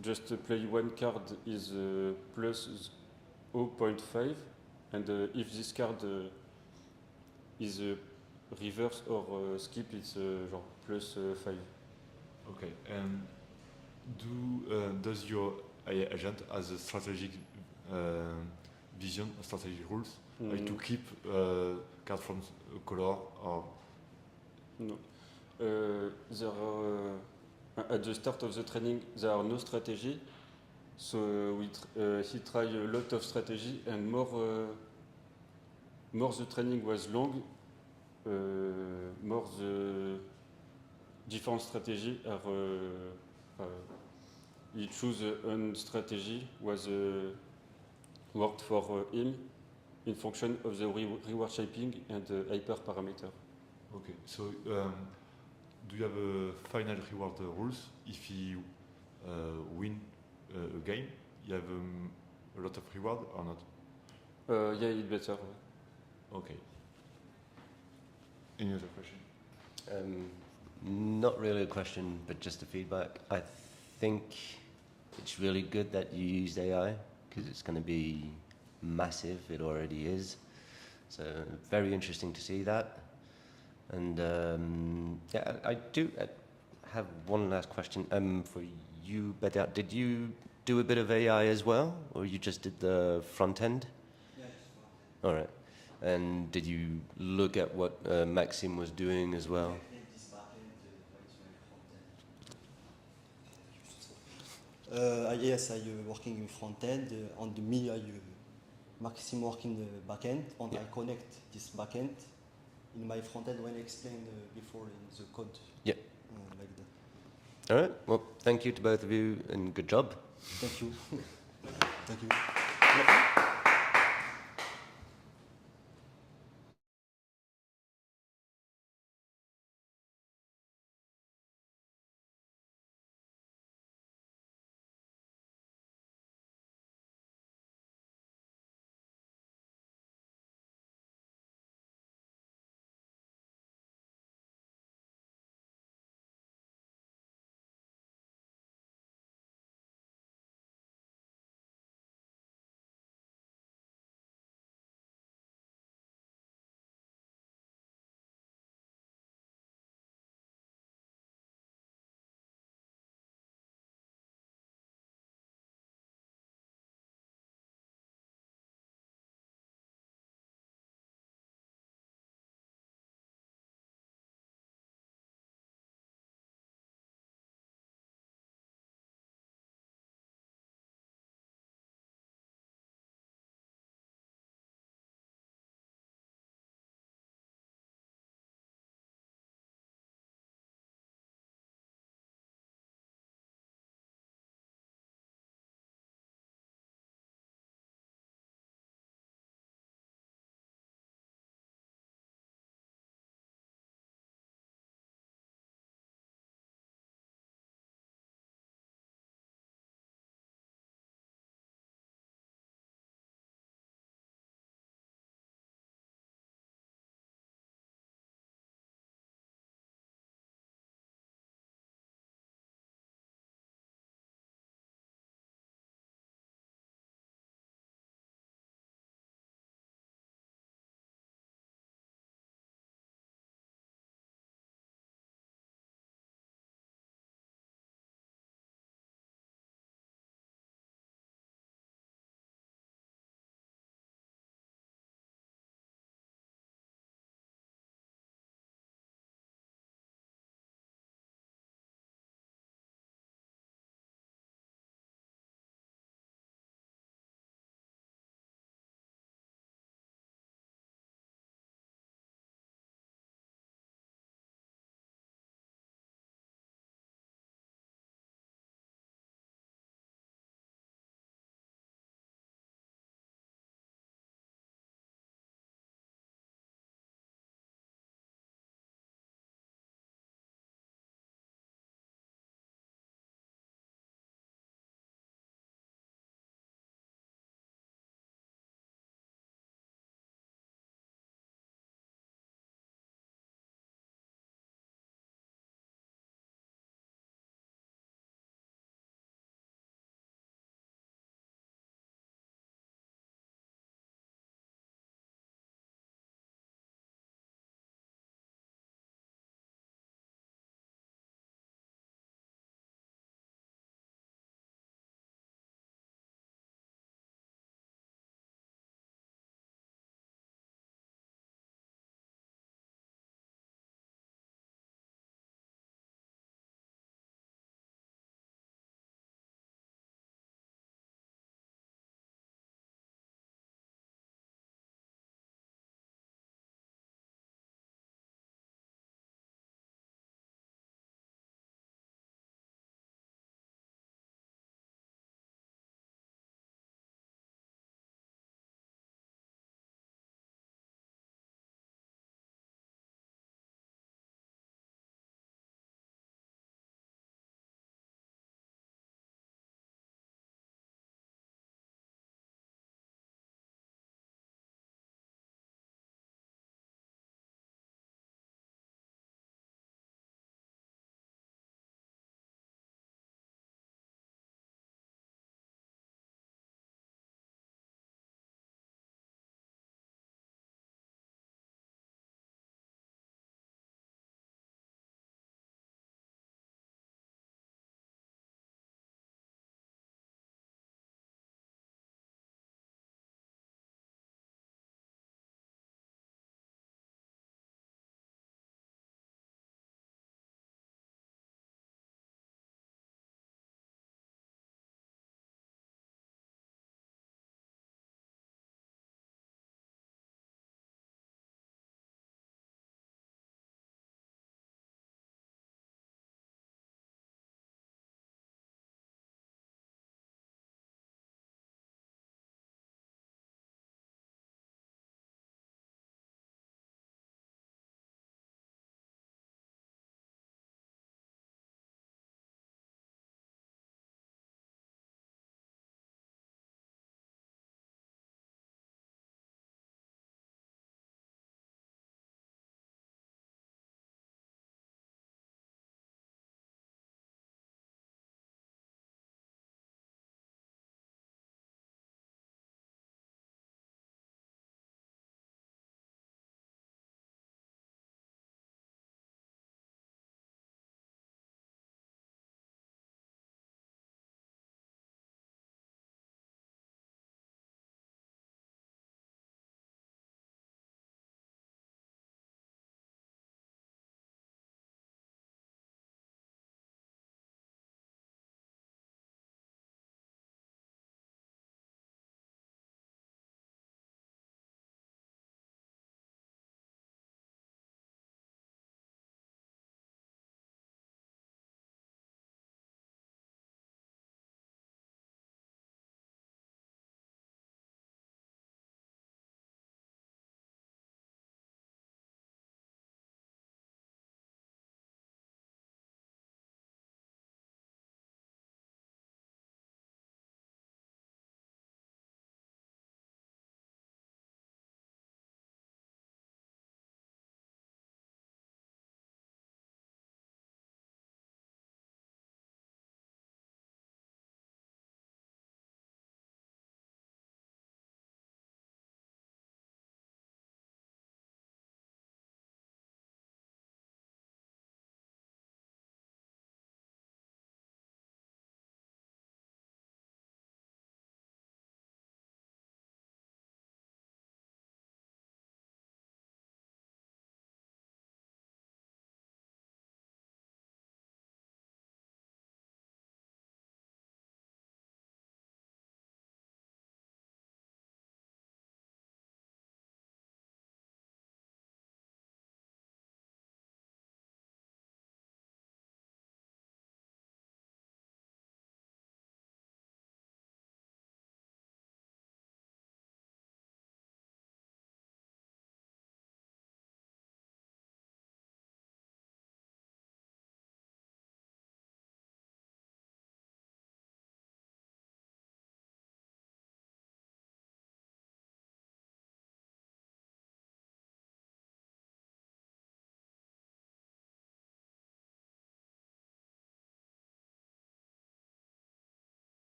just play 1 card is plus 0.5, and if this card is reverse or skip, it's plus 5. Okay. And does your AI agent has a strategic vision, strategic rules, like to keep card from color or? No. There are, at the start of the training, there are no strategy. So he tried a lot of strategy, and more the training was long, more the different strategy are. He chose one strategy was worked for him in function of the reward shaping and the hyper parameter. Okay. So do you have a final reward rules if you win a game? You have a lot of reward or not? Yeah, it's better. Okay. Any other question? Not really a question, but just a feedback. I think it's really good that you used AI because it's going to be massive. It already is. So very interesting to see that. And yeah, I do have one last question for you, Bedar. Did you do a bit of AI as well, or you just did the front end? Yeah, just front end. All right. And did you look at what Maxime was doing as well? This backend, front end. Yes, I working in front end. On the me, I Maxime working the backend, and Yeah. I connect this backend in my front end when I explained before in the code. Yeah. Like that. All right. Well, thank you to both of you, and good job. Thank you. Thank you.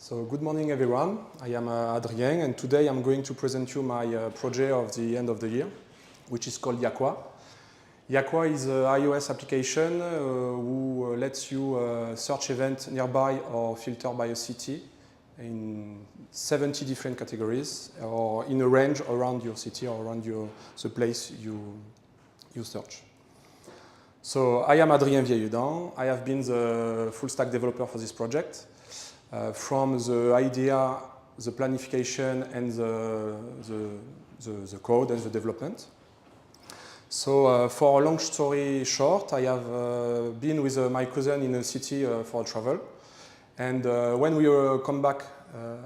So good morning everyone, I am Adrien and today I'm going to present you my project of the end of the year, which is called Yakwa. Yakwa is an iOS application who lets you search events nearby or filter by a city in 70 different categories or in a range around your city or around the place you search. So I am Adrien Vieilledin, I have been the full stack developer for this project. From the idea, the planification, and the code and the development. So for a long story short, I have been with my cousin in a city for travel. And when we come back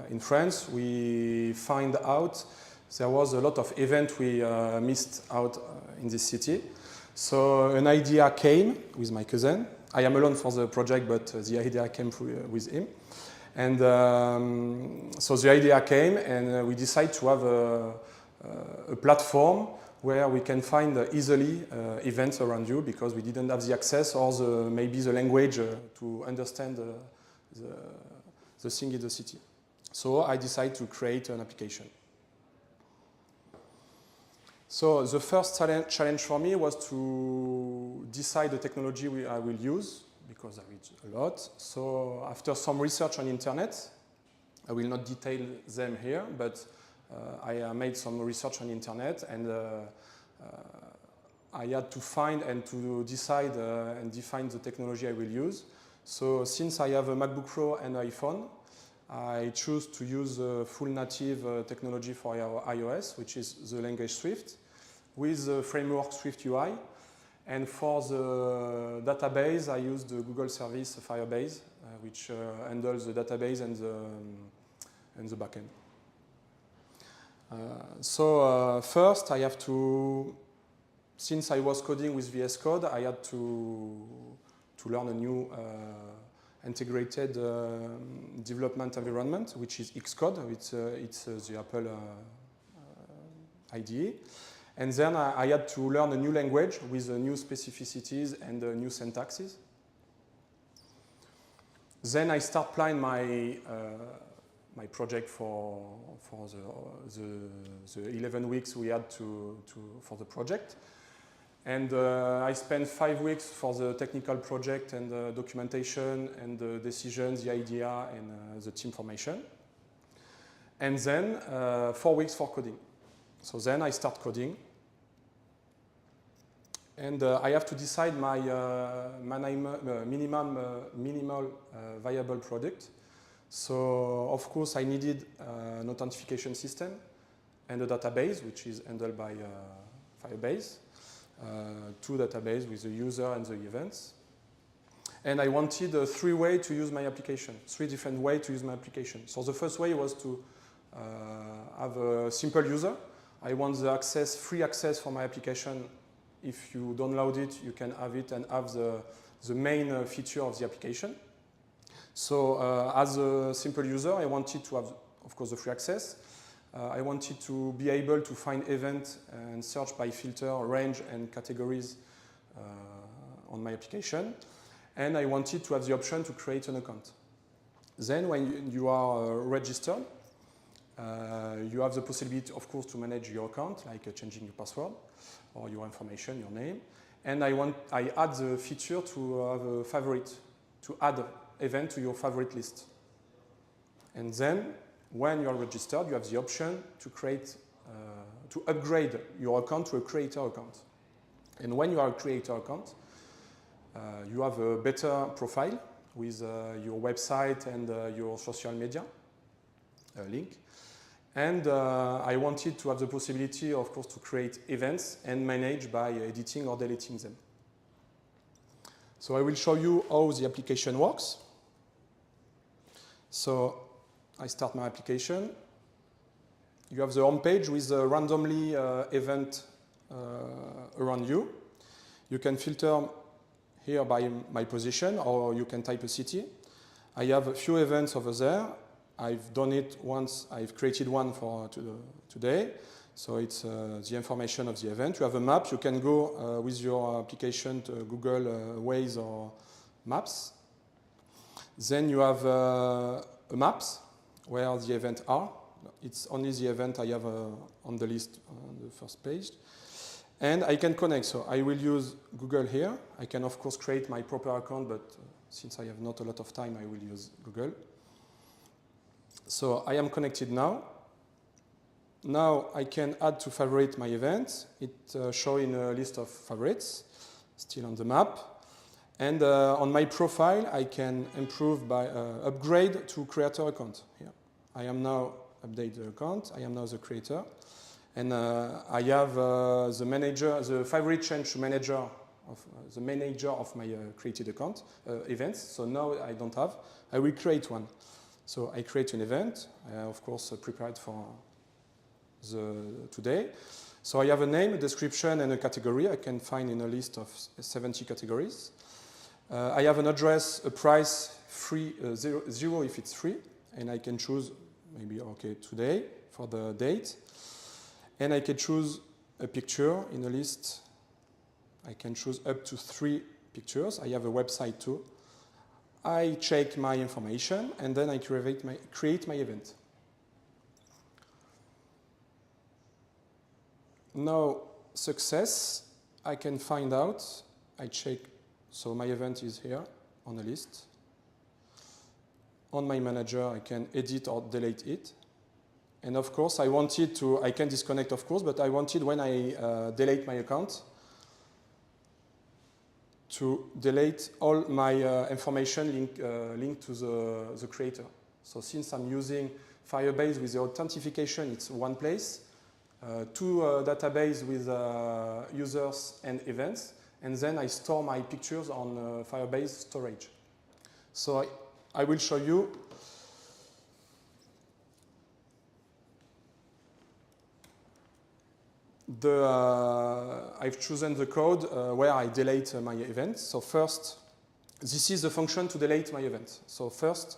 in France, we find out there was a lot of events we missed out in this city. So an idea came with my cousin. I am alone for the project, but the idea came with him. And so the idea came and we decided to have a platform where we can find easily events around you because we didn't have the access or maybe the language to understand the thing in the city. So I decided to create an application. So the first challenge for me was to decide the technology I will use, because I read a lot. So after some research on internet, I will not detail them here, but I made some research on internet and I had to find and to decide and define the technology I will use. So since I have a MacBook Pro and iPhone, I choose to use full native technology for iOS, which is the language Swift, with the framework Swift UI. And for the database, I use the Google service Firebase, which handles the database and the backend. So first, I have to, since I was coding with VS Code, I had to learn a new integrated development environment, which is Xcode. It's the Apple IDE. And then I had to learn a new language with new specificities and new syntaxes. Then I start planning my project for the 11 weeks we had for the project. And I spent 5 weeks for the technical project and the documentation and the decisions, the idea, and the team formation. And then 4 weeks for coding. So then I start coding. And I have to decide my minimal viable product. So of course I needed an authentication system and a database, which is handled by Firebase. 2 databases with the user and the events. And I wanted 3 ways to use my application, 3 different ways to use my application. So the first way was to have a simple user. I want the free access for my application. If you download it, you can have it and have the main feature of the application. So as a simple user, I wanted to have, of course, the free access. I wanted to be able to find events and search by filter, range, and categories on my application. And I wanted to have the option to create an account. Then when you are registered, you have the possibility, of course, to manage your account, like changing your password or your information, your name. And I add the feature to have a favorite, to add event to your favorite list. And then, when you are registered, you have the option to create, to upgrade your account to a creator account. And when you are a creator account, you have a better profile with your website and your social media link. And I wanted to have the possibility, of course, to create events and manage by editing or deleting them. So I will show you how the application works. So I start my application. You have the home page with a randomly event around you. You can filter here by my position, or you can type a city. I have a few events over there. I've done it once. I've created one for today. So it's the information of the event. You have a map. You can go with your application to Google Waze or Maps. Then you have a maps where the events are. It's only the event I have on the list on the first page. And I can connect, so I will use Google here. I can of course create my proper account, but since I have not a lot of time, I will use Google. So I am connected now. Now I can add to favorite my event. It showing a list of favorites, still on the map. And on my profile, I can improve by upgrade to creator account. Here, I am now update the account. I am now the creator, and I have the manager, the favorite change to manager of the manager of my created account events. So now I don't have. I will create one. So I create an event. Of course, prepared for today. So I have a name, a description, and a category. I can find in a list of 70 categories. I have an address, a price, free, zero if it's free, and I can choose maybe today for the date, and I can choose a picture in a list. I can choose up to 3 pictures. I have a website too. I check my information, and then I create my event. Now success, I can find out. I check. So my event is here on the list. On my manager, I can edit or delete it. And of course, I can disconnect, of course, but I wanted when I delete my account to delete all my information linked to the creator. So since I'm using Firebase with the authentication, it's one place, 2 database with users and events, and then I store my pictures on Firebase storage. So I will show you. I've chosen the code where I delete my event. So first, this is the function to delete my event. So first,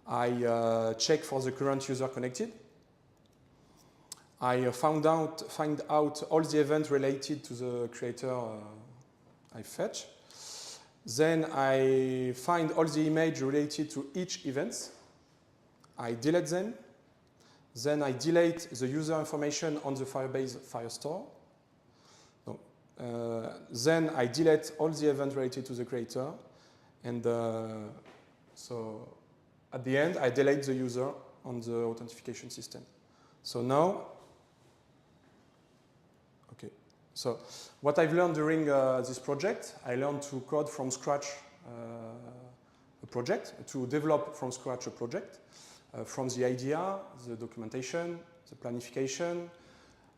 I check for the current user connected. I find out all the events related to the creator I fetch. Then I find all the images related to each event. I delete them. Then I delete the user information on the Firebase Firestore. Then I delete all the events related to the creator. And so at the end, I delete the user on the authentication system. So now, so what I've learned during this project, I learned to code from scratch a project, to develop from scratch a project, from the idea, the documentation, the planification.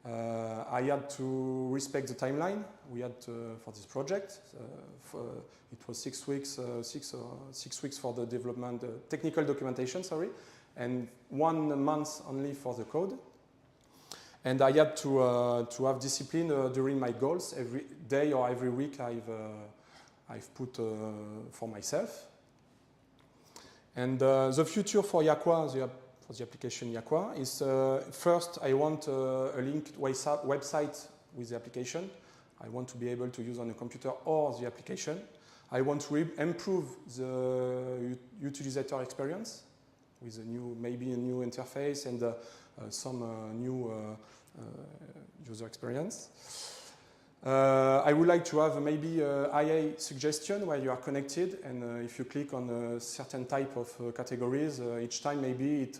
I had to respect the timeline we had for this project. It was 6 weeks, 6 weeks for the development, technical documentation, sorry, and 1 month only for the code. And I had to have discipline during my goals. Every day or every week I've put for myself. And the future for Yakwa, for the application Yakwa, is first I want a linked website with the application. I want to be able to use on a computer or the application. I want to improve the utilizer experience with maybe a new interface and some new user experience. I would like to have maybe IA suggestion where you are connected, and if you click on a certain type of categories, each time maybe it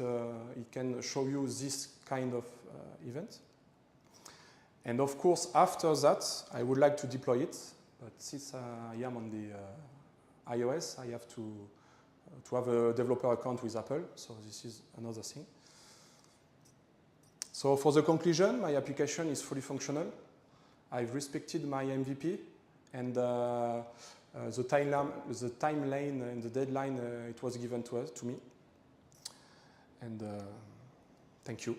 can show you this kind of event. And of course, after that, I would like to deploy it, but since I am on the iOS, I have to have a developer account with Apple, so this is another thing. So for the conclusion, my application is fully functional. I've respected my MVP, and the timeline and the deadline it was given to me. And thank you.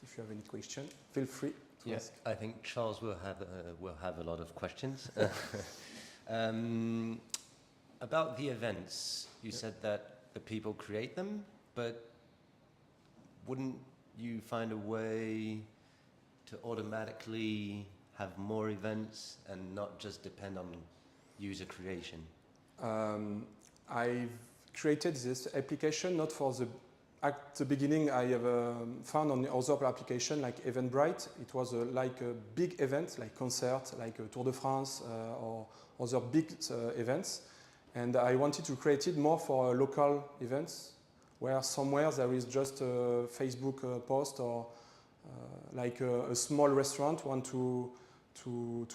If you have any question, feel free to ask. I think Charles will have a lot of questions. About the events, you said that the people create them, but wouldn't you find a way to automatically have more events and not just depend on user creation? I've created this application not for the. At the beginning, I have found on other application like Eventbrite. It was like a big event, like concert, like Tour de France or other big events. And I wanted to create it more for local events, where somewhere there is just a Facebook post or like a small restaurant want to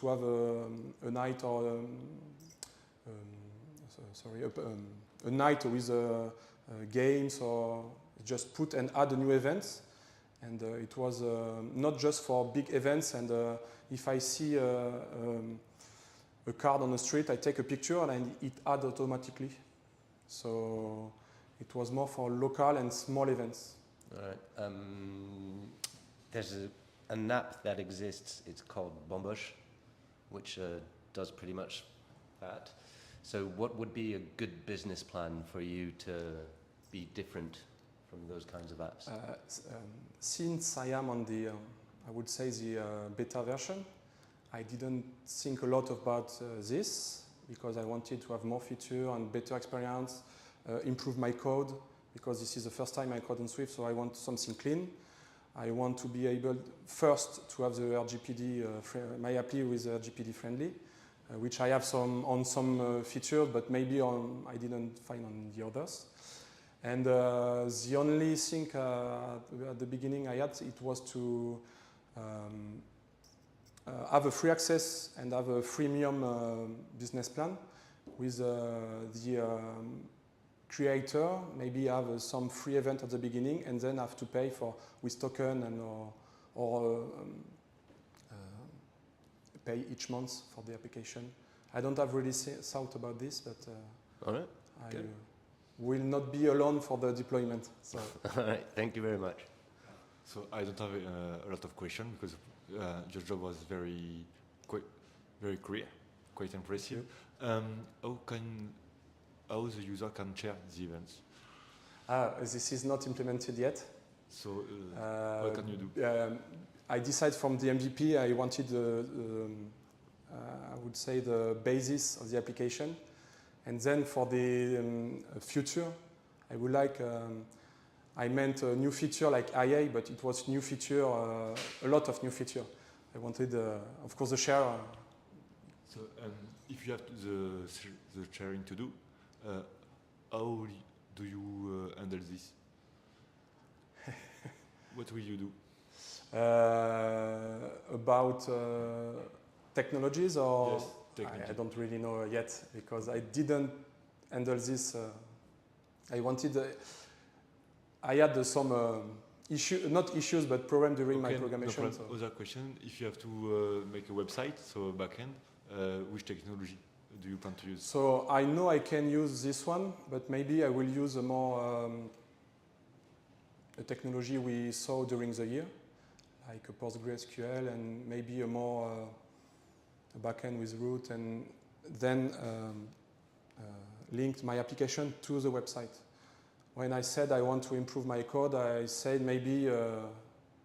have a night or a night with games or just put and add a new events. And it was not just for big events. And if I see a card on the street, I take a picture and it adds automatically. So it was more for local and small events. All right. There's an app that exists. It's called Bomboche, which does pretty much that. So what would be a good business plan for you to be different from those kinds of apps? Since I am on the, I would say the beta version, I didn't think a lot about this because I wanted to have more feature and better experience, improve my code because this is the first time I code in Swift, so I want something clean. I want to be able first to have the RGPD, my appli with RGPD friendly, which I have some features, but maybe I didn't find on the others. And the only thing at the beginning I had, it was to have a free access and have a freemium business plan with the creator, maybe have some free event at the beginning and then have to pay for with token and or pay each month for the application. I don't have really thought about this, but all right. I will not be alone for the deployment. So. All right, thank you very much. So I don't have a lot of questions because your job was very clear, quite impressive. How the user can share the events? This is not implemented yet. So what can you do? I decided from the MVP I wanted I would say the basis of the application. And then for the future, I would like, I meant a new feature like IA, but it was new feature, a lot of new feature. I wanted, of course, the share. So if you have the sharing to do, how do you handle this? What will you do? About technologies or? Yes. Technology. I don't really know yet because I didn't handle this. I wanted. I had some not issues, but problem during my programmation. No problem. So. Other question: if you have to make a website, so backend, which technology do you plan to use? So I know I can use this one, but maybe I will use a more a technology we saw during the year, like a PostgreSQL, and maybe a more. A backend with root, and then linked my application to the website. When I said I want to improve my code, I said maybe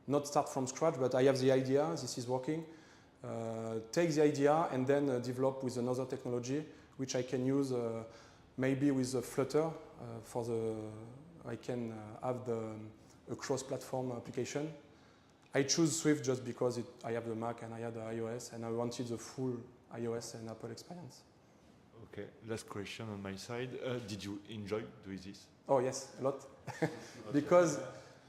not start from scratch, but I have the idea, this is working. Take the idea and then develop with another technology, which I can use maybe with Flutter for the, I can have a cross-platform application. I choose Swift just because I have the Mac and I had the iOS, and I wanted the full iOS and Apple experience. Okay, last question on my side. Did you enjoy doing this? Oh yes, a lot. Because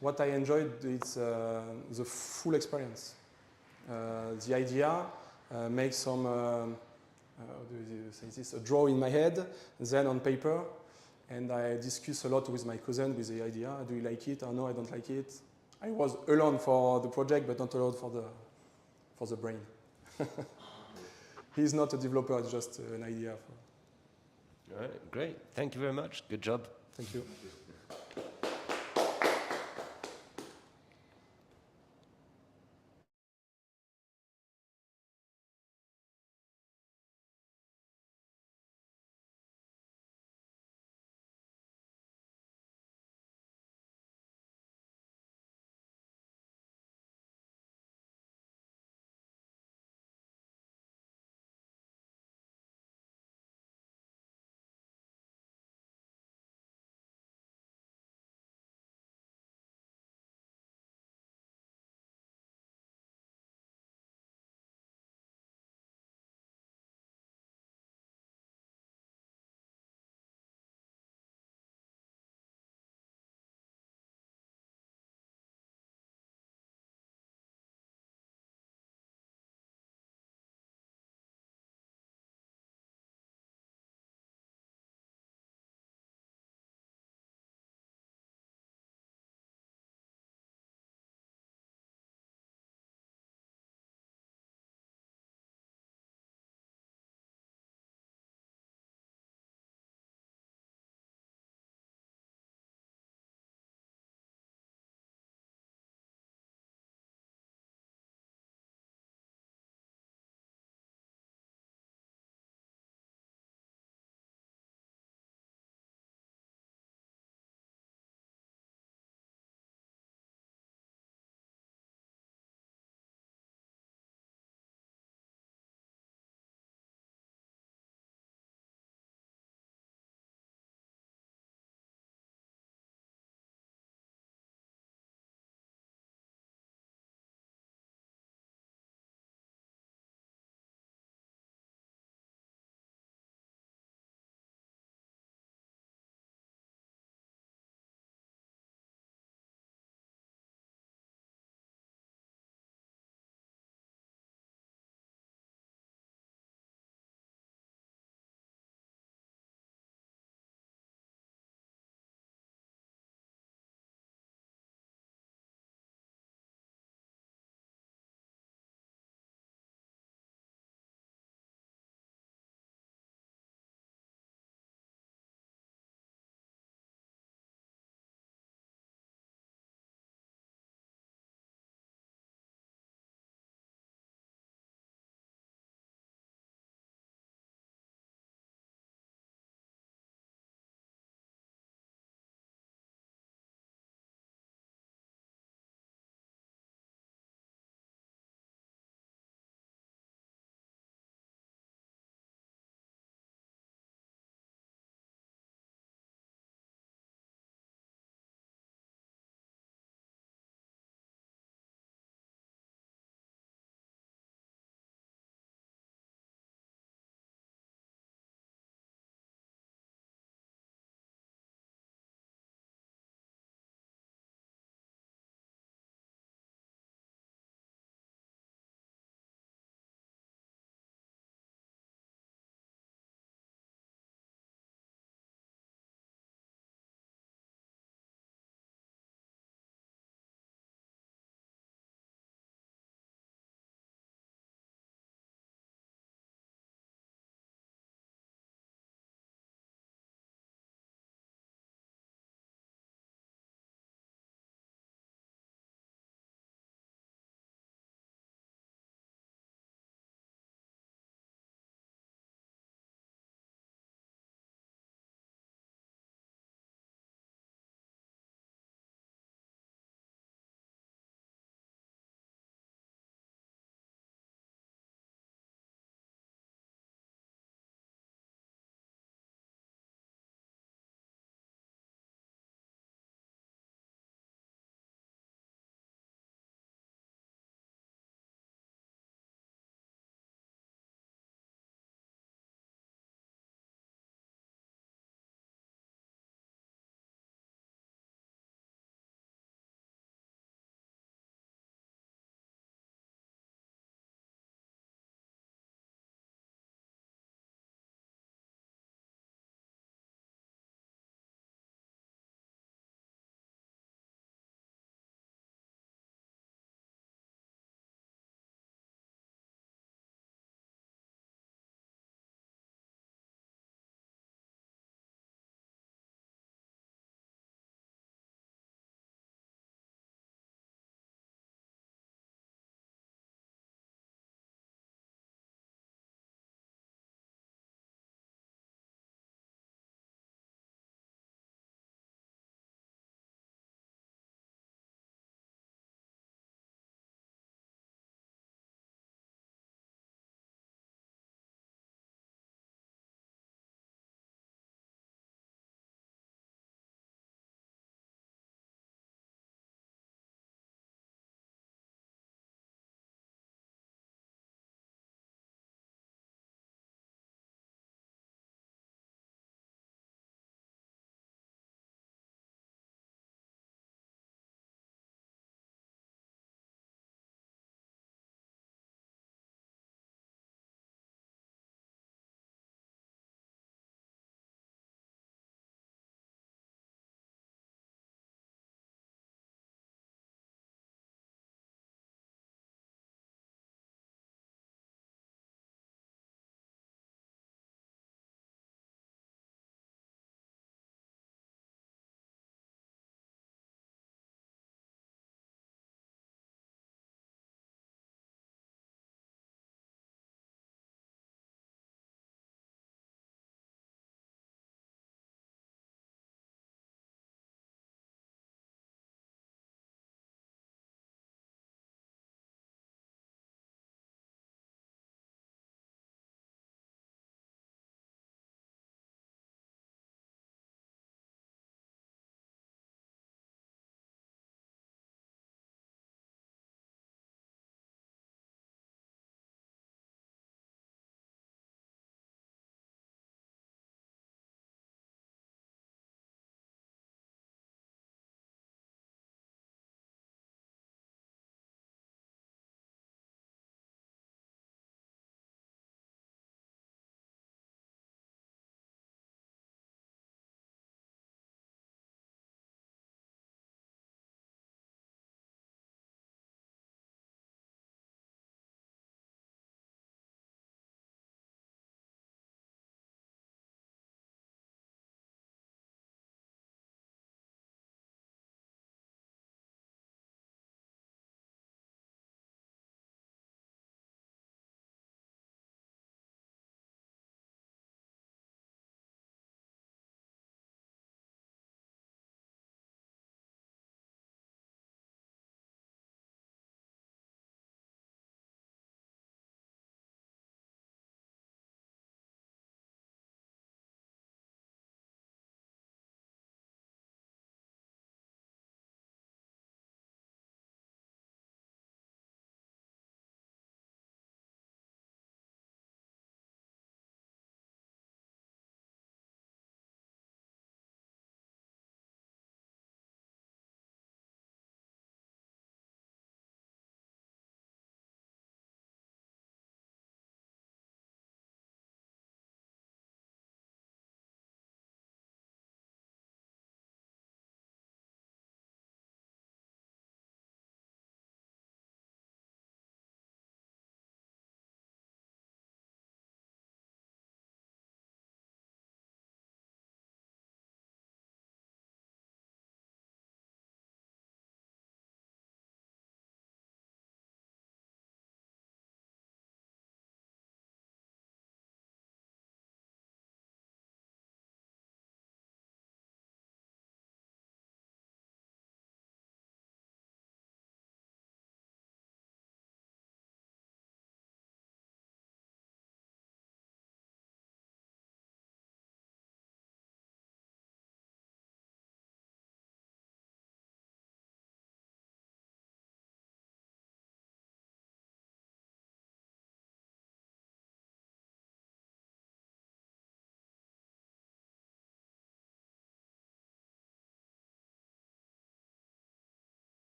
what I enjoyed is the full experience. The idea makes some, how do you say this, a draw in my head, then on paper, and I discuss a lot with my cousin with the idea. Do you like it? Oh no, I don't like it. I was alone for the project, but not alone for the brain. He's not a developer; it's just an idea. All right, great. Thank you very much. Good job. Thank you.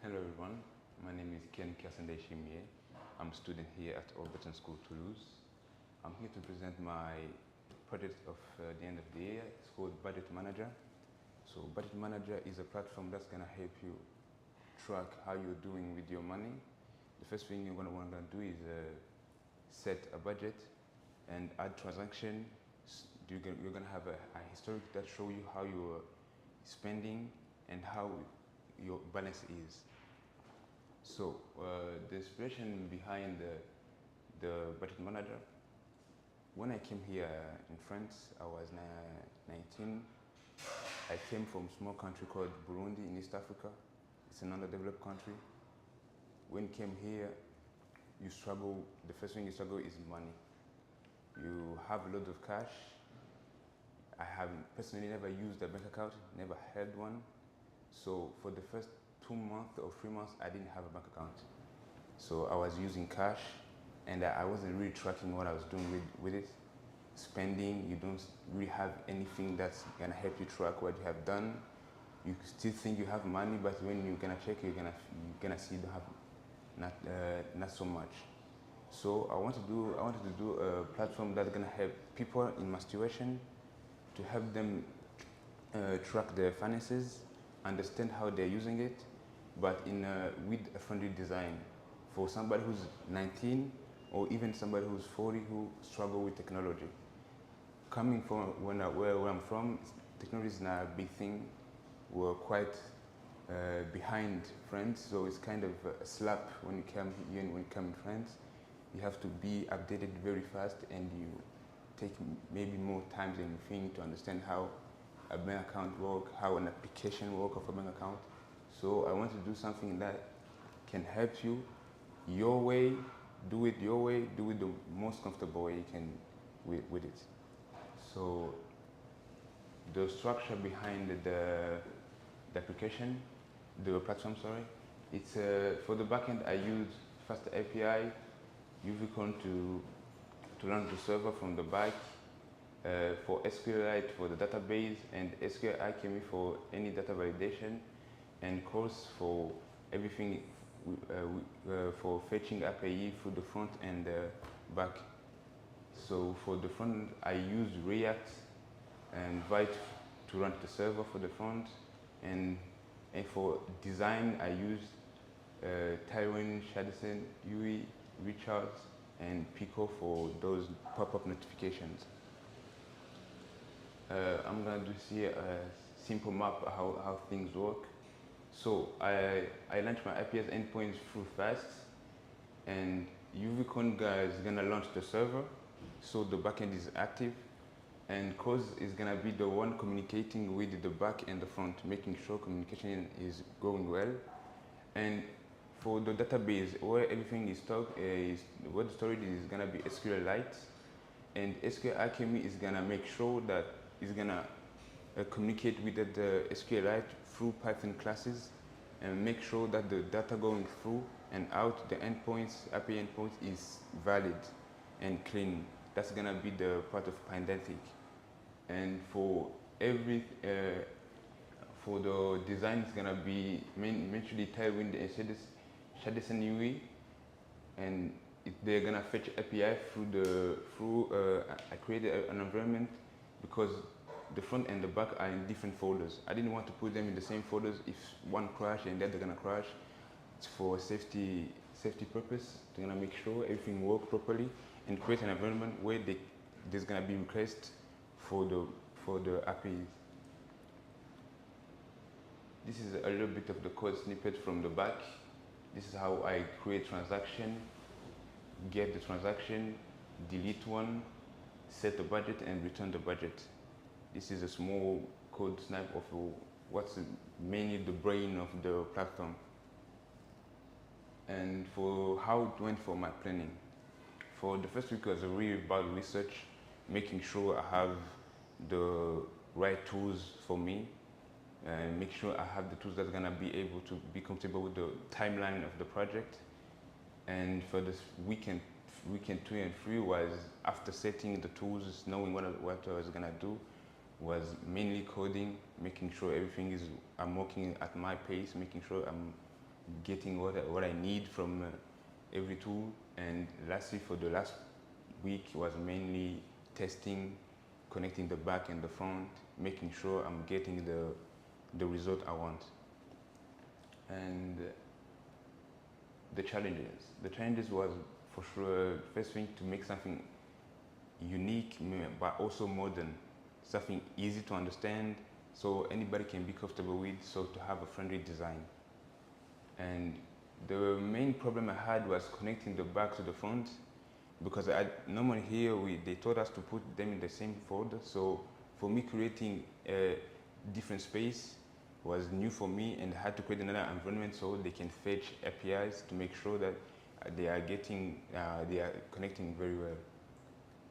Hello everyone, my name is Ken Kersendey Chimier. I'm a student here at Overton School, Toulouse. I'm here to present my project of the end of the year. It's called Budget Manager. So Budget Manager is a platform that's going to help you track how you're doing with your money. The first thing you're going to want to do is set a budget and add transaction. You're going to have a historic that show you how you're spending and how your balance is. So the inspiration behind the Budget Manager, when I came here in France, I was 19. I came from a small country called Burundi in East Africa. It's an underdeveloped country. When you came here, you struggle, the first thing you struggle is money. You have a lot of cash. I have personally never used a bank account, never had one. So for the first 2 months or 3 months, I didn't have a bank account. So I was using cash and I wasn't really tracking what I was doing with it. Spending, you don't really have anything that's gonna help you track what you have done. You still think you have money, but when you're gonna check, you're gonna see you don't have not so much. So I wanted to do a platform that's gonna help people in my situation to help them track their finances, understand how they're using it, but with a friendly design for somebody who's 19 or even somebody who's 40 who struggle with technology. Coming from where I'm from, technology is not a big thing. We're quite behind France, so it's kind of a slap when you come here and when you come in France. You have to be updated very fast and you take maybe more time than you think to understand how a bank account works, how an application works of a bank account. So I want to do something that can help you your way, do it your way, do it the most comfortable way you can with it. So the structure behind the application, the platform, sorry, it's for the backend I use fast API, UVCon to launch the server from the back, for SQLite for the database, and SQL Alchemy for any data validation, and course for everything for fetching API through the front and the back. So for the front, I use React and Vite to run the server for the front, and for design, I use Tywin, Shadison, UE, Richards, and Pico for those pop-up notifications. I'm gonna do here a simple map how things work. So I launch my IPS endpoints through fast, and UVCon is gonna launch the server, so the backend is active, and Cause is gonna be the one communicating with the back and the front, making sure communication is going well. And for the database, where everything is stored, where the storage is gonna be SQLite, and SQL Alchemy is gonna make sure that it's gonna communicate with the SQLite through Python classes and make sure that the data going through and out the endpoints, API endpoints, is valid and clean. That's gonna be the part of Pydantic. And for every for the design, it's gonna be mainly Tailwind and Shadison UE, and they're gonna fetch API I created an environment because the front and the back are in different folders. I didn't want to put them in the same folders. If one crash and the other gonna crash, it's for safety purpose. They're gonna make sure everything works properly and create an environment where there's gonna be requests for the APIs. This is a little bit of the code snippet from the back. This is how I create transaction, get the transaction, delete one, set the budget, and return the budget. This is a small code snap of what's mainly the brain of the platform. And for how it went for my planning. For the first week was a really about research, making sure I have the right tools for me, and make sure I have the tools that are gonna be able to be comfortable with the timeline of the project. And for this weekend 2 and 3 was after setting the tools, knowing what I was gonna do, was mainly coding, making sure everything is, I'm working at my pace, making sure I'm getting what I need from every tool. And lastly, for the last week was mainly testing, connecting the back and the front, making sure I'm getting the result I want. And the challenges was for sure first thing to make something unique but also modern, something easy to understand so anybody can be comfortable with, so to have a friendly design. And the main problem I had was connecting the back to the front, because normally here they told us to put them in the same folder, so for me creating a different space was new for me, and I had to create another environment so they can fetch APIs to make sure that they are connecting very well.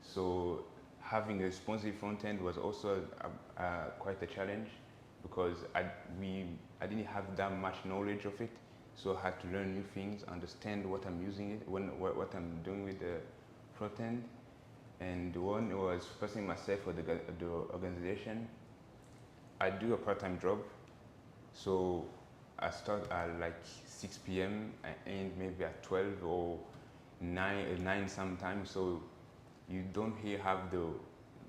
So having a responsive front end was also quite a challenge, because I didn't have that much knowledge of it, so I had to learn new things, understand what I'm using it, what I'm doing with the front end. And one was focusing myself for the organization. I do a part-time job, so I start at like 6 p.m. and end maybe at 12 or 9 sometimes, so you don't here have the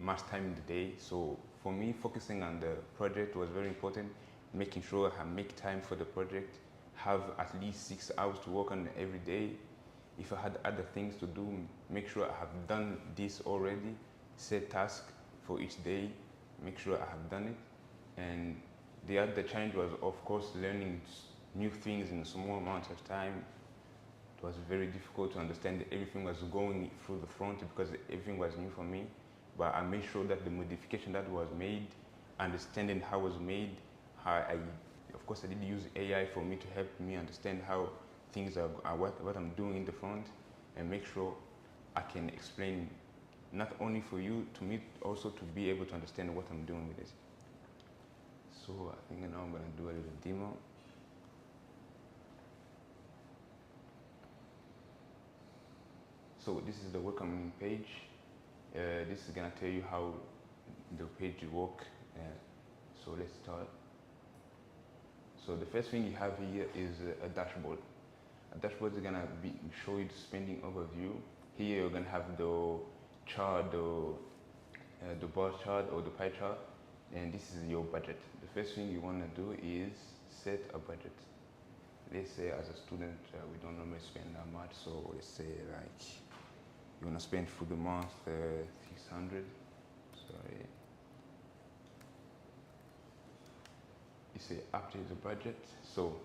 much time in the day. So for me, focusing on the project was very important, making sure I make time for the project, have at least 6 hours to work on every day. If I had other things to do, make sure I have done this already, set tasks for each day, make sure I have done it. And the other challenge was, of course, learning new things in a small amount of time. It was very difficult to understand that everything was going through the front, because everything was new for me. But I made sure that the modification that was made, understanding how it was made, of course I did use AI for me to help me understand how things are what I'm doing in the front, and make sure I can explain not only for you, to me also to be able to understand what I'm doing with it. So I think now I'm going to do a little demo. So this is the welcoming page. This is going to tell you how the page works. So let's start. So the first thing you have here is a dashboard. A dashboard is going to show you the spending overview. Here you're going to have the chart, the bar chart or the pie chart, and this is your budget. The first thing you want to do is set a budget. Let's say as a student, we don't normally spend that much, so let's say like you want to spend for the month 600. Sorry. You say update the budget. So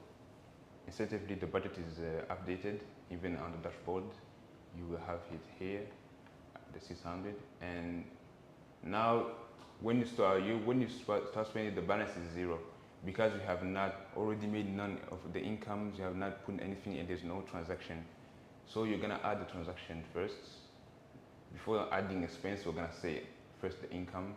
instinctively the budget is updated even on the dashboard. You will have it here, the 600, and now when you start spending, the balance is 0, because you have not already made none of the incomes. You have not put anything, and there's no transaction. So you're gonna add the transaction first. Before adding expense, we're gonna say first the income.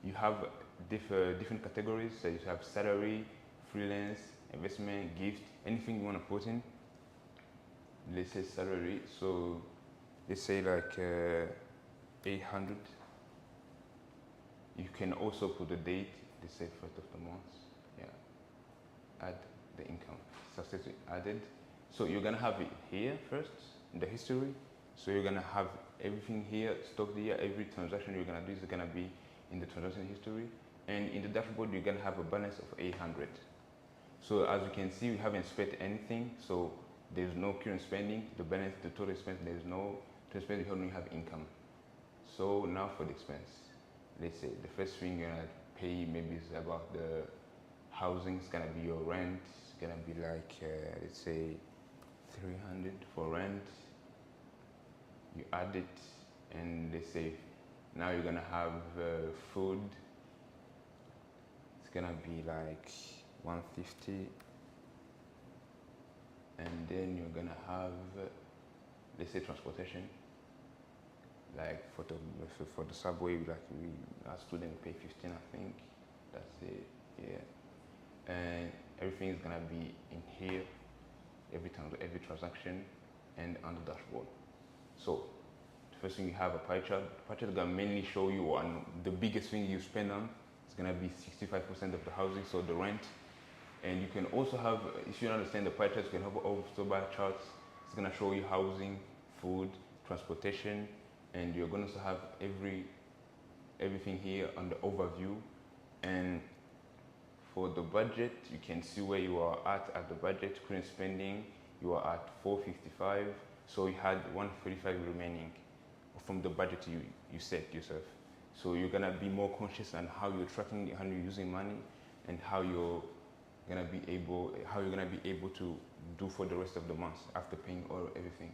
You have different categories. So you have salary, freelance, investment, gift, anything you want to put in. Let's say salary. So let's say like 800. You can also put the date. Let's say 1st of the month. Yeah. Add the income. Successfully added. So you're gonna have it here first in the history. So you're gonna have everything here stored here. Every transaction you're gonna do is gonna be in the transaction history. And in the dashboard, you're gonna have a balance of 800. So as you can see, we haven't spent anything. So there's no current spending. The balance, the total expense, there's no total expense. You only have income. So now for the expense, let's say the first thing you're gonna pay maybe is about the housing. It's gonna be your rent. It's gonna be like let's say 300 for rent. You add it, and let's say now you're gonna have food. It's gonna be like 150, and then you're gonna have let's say transportation. Like for the subway, like as student we pay 15, I think. That's it. Yeah, and everything is gonna be in here. Every transaction, and on the dashboard. So the first thing you have a pie chart. The pie chart is gonna mainly show you on the biggest thing you spend on. It's gonna be 65% of the housing, so the rent. And you can also have, if you understand the pie charts, you can have also bar charts. It's going to show you housing, food, transportation, and you're going to have everything here on the overview. And for the budget, you can see where you are at the budget. Current spending, you are at 455, so you had 135 remaining from the budget you set yourself. So you're gonna be more conscious on how you're tracking, how you're using money, and how you're gonna be able to do for the rest of the month after paying all everything.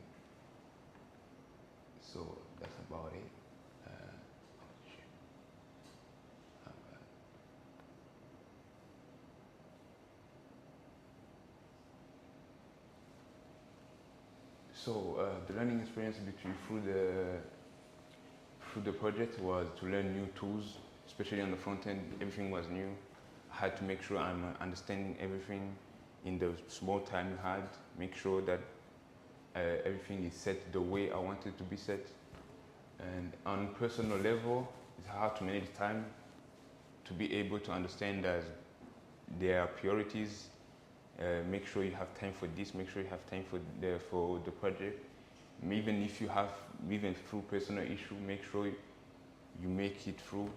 So that's about it. So the learning experience through the project was to learn new tools, especially on the front end. Everything was new. I had to make sure I'm understanding everything in the small time you had. Make sure that everything is set the way I wanted it to be set. And on personal level, it's hard to manage time to be able to understand that there are priorities. Make sure you have time for this, make sure you have time for the project. Even if you have, even through personal issue, make sure you make it through.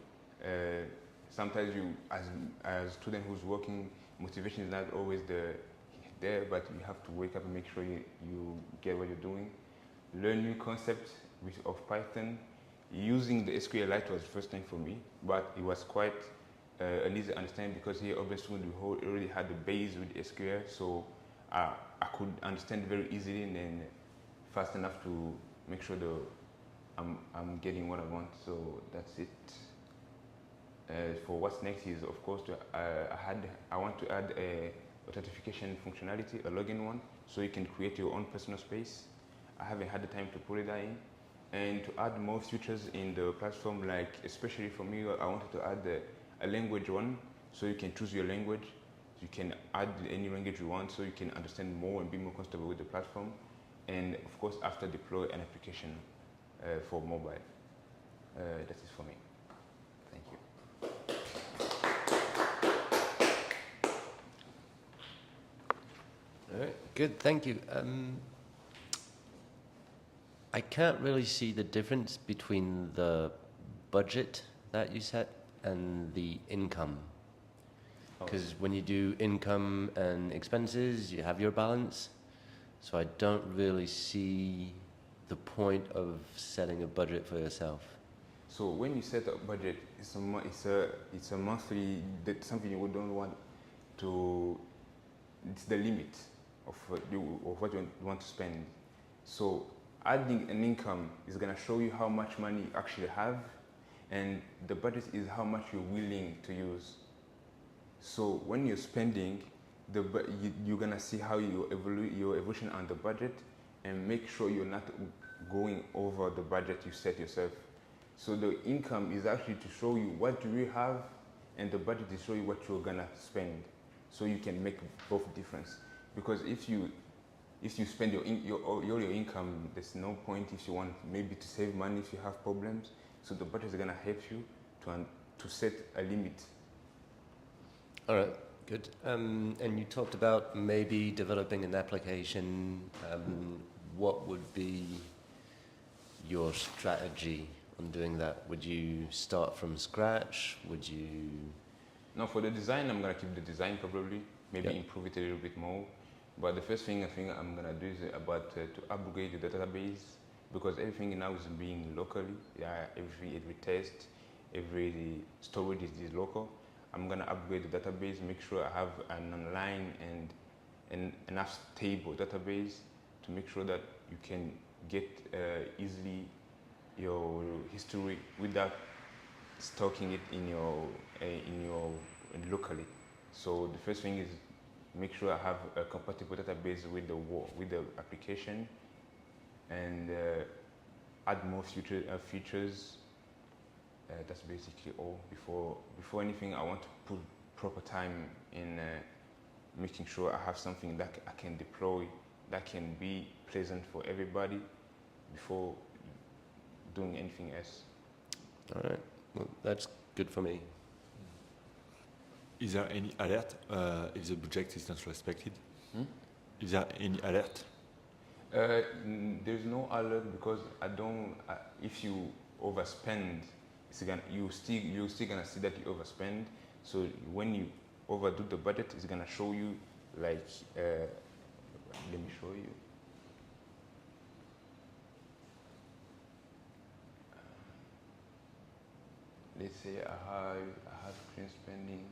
Sometimes you, as a student who's working, motivation is not always there, but you have to wake up and make sure you get what you're doing. Learn new concepts of Python. Using the SQLite was the first thing for me, but it was quite an easy to understand because here obviously we already had the base with SQL, so I could understand very easily and then fast enough to make sure I'm getting what I want. So that's it. For what's next is, of course, I want to add a authentication functionality, a login one, so you can create your own personal space. I haven't had the time to put that in. And to add more features in the platform, like especially for me, I wanted to add a language one, so you can choose your language. You can add any language you want, so you can understand more and be more comfortable with the platform. And of course, after deploy an application for mobile. That's it for me. Thank you. All right, good, thank you. I can't really see the difference between the budget that you set and the income. Because when you do income and expenses, you have your balance. So I don't really see the point of setting a budget for yourself. So when you set a budget, it's a monthly, that's something you don't want to, it's the limit of what you want to spend. So adding an income is going to show you how much money you actually have, and the budget is how much you're willing to use. So when you're spending, you're going to see how your evolution on the budget, and make sure you're not going over the budget you set yourself. So the income is actually to show you what do you have, and the budget is show you what you're going to spend. So you can make both difference. Because if you spend your income, there's no point if you want maybe to save money if you have problems. So the budget is going to help you to set a limit. All right, good. And you talked about maybe developing an application. What would be your strategy on doing that? Would you start from scratch? Would you? No, for the design, I'm going to keep the design probably, maybe improve it a little bit more. But the first thing I think I'm going to do is to upgrade the database, because everything now is being locally. Yeah, every test, every storage is local. I'm going to upgrade the database, make sure I have an online and enough stable database to make sure that you can get easily your history without stocking it in your locally. So the first thing is make sure I have a compatible database with the application, and add more features. That's basically all. Before anything, I want to put proper time in making sure I have something that I can deploy, that can be pleasant for everybody before doing anything else. All right, well, that's good for me. Is there any alert if the budget is not respected? Hmm? Is there any alert? There's no alert because I don't. If you overspend, you're still gonna see that you overspend. So when you overdo the budget, it's gonna show you like. Let me show you. Let's say I have clean spending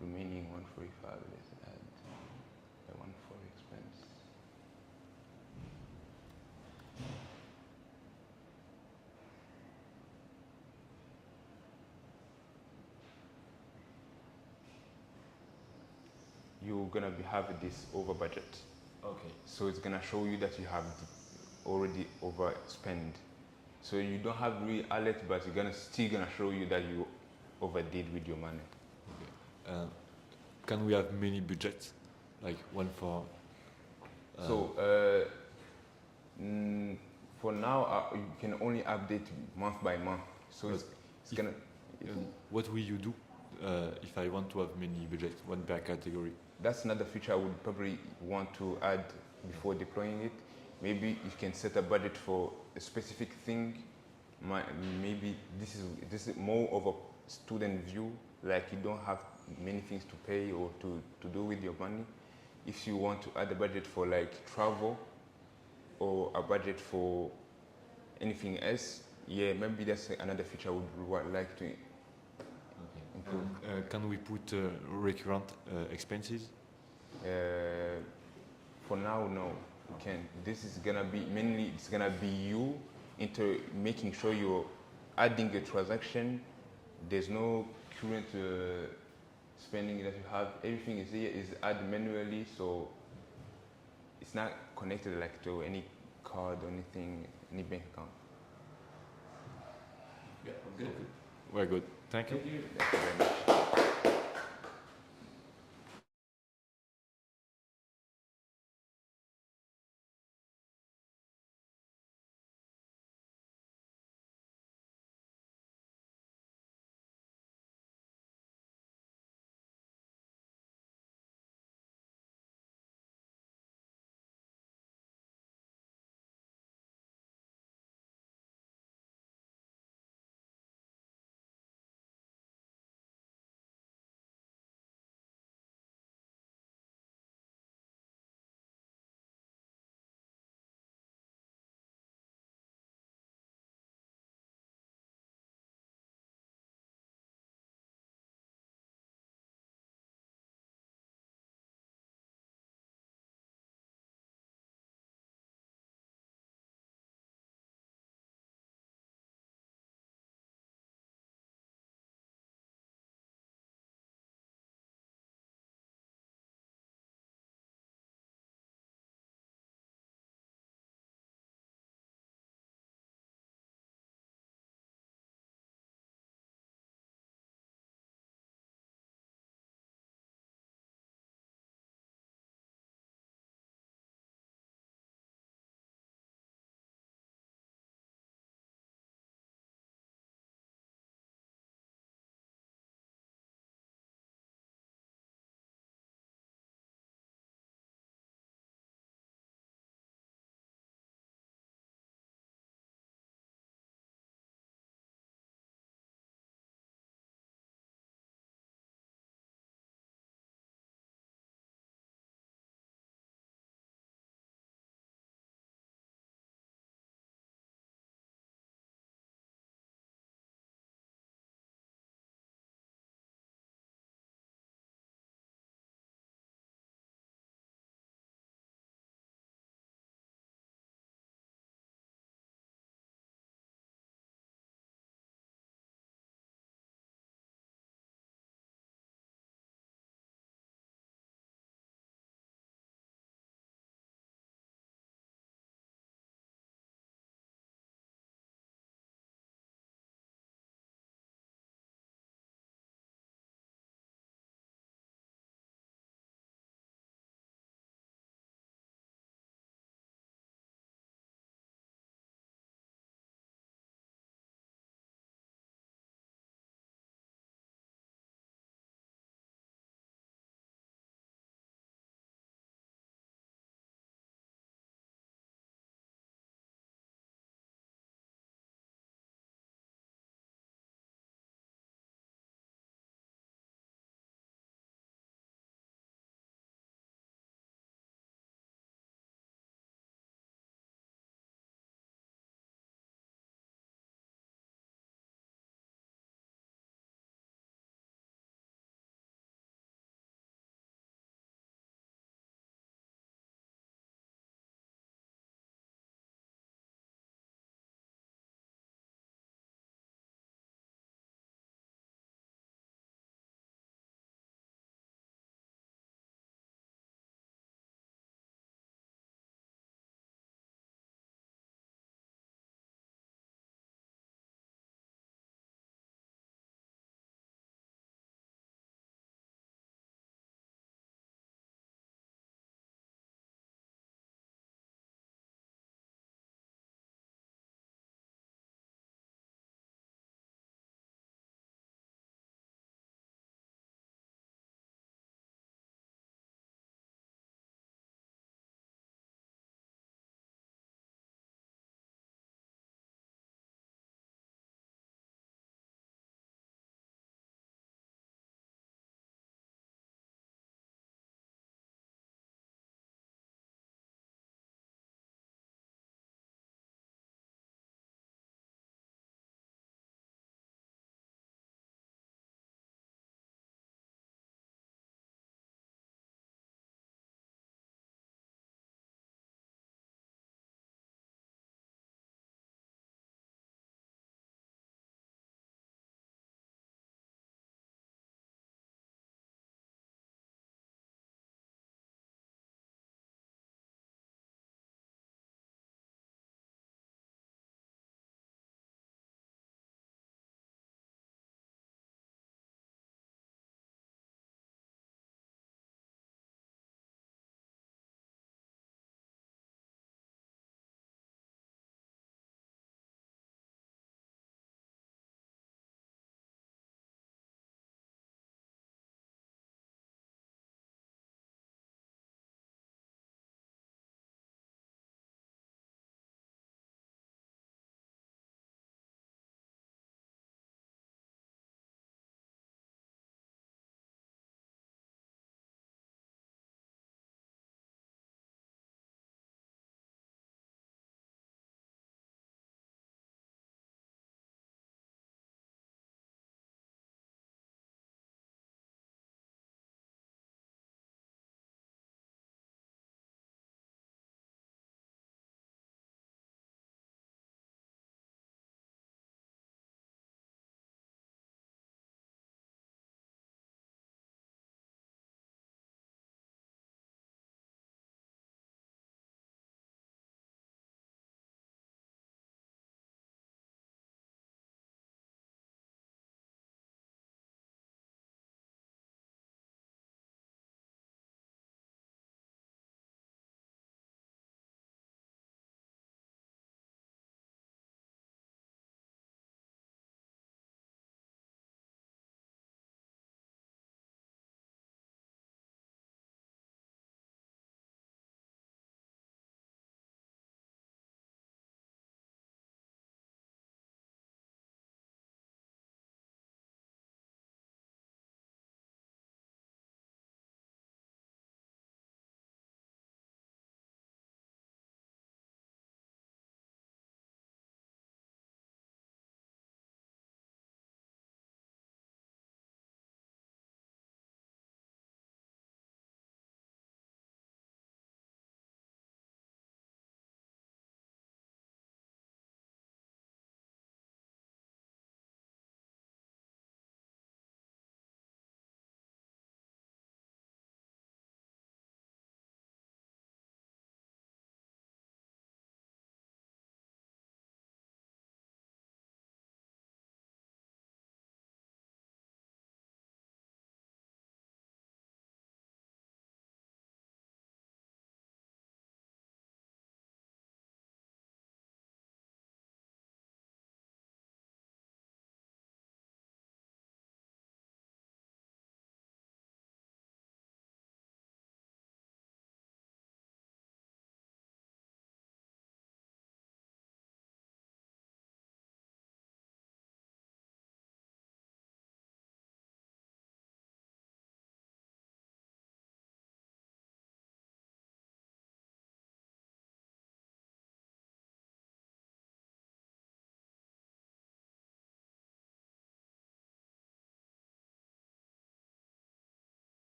remaining 145. Let's add the 140 expense. You're gonna have this over budget. Okay. So it's gonna show you that you have already overspent. So you don't have real alert, but still gonna show you that you overdid with your money. Okay. Can we have many budgets, like one for? For now, you can only update month by month. So it's gonna. What will you do if I want to have many budgets, one per category? That's another feature I would probably want to add before deploying it. Maybe you can set a budget for a specific thing. Maybe this is more of a student view, like you don't have many things to pay or to do with your money. If you want to add a budget for like travel or a budget for anything else, yeah, maybe that's another feature I would like to improve. Can we put recurrent expenses? For now, no, you can't. This is gonna be mainly, it's gonna be you into making sure you're adding a transaction. There's no current spending that you have. Everything is here is added manually, so it's not connected like to any card or anything, any bank account. Yeah, good. We're good. Thank you. Thank you very much.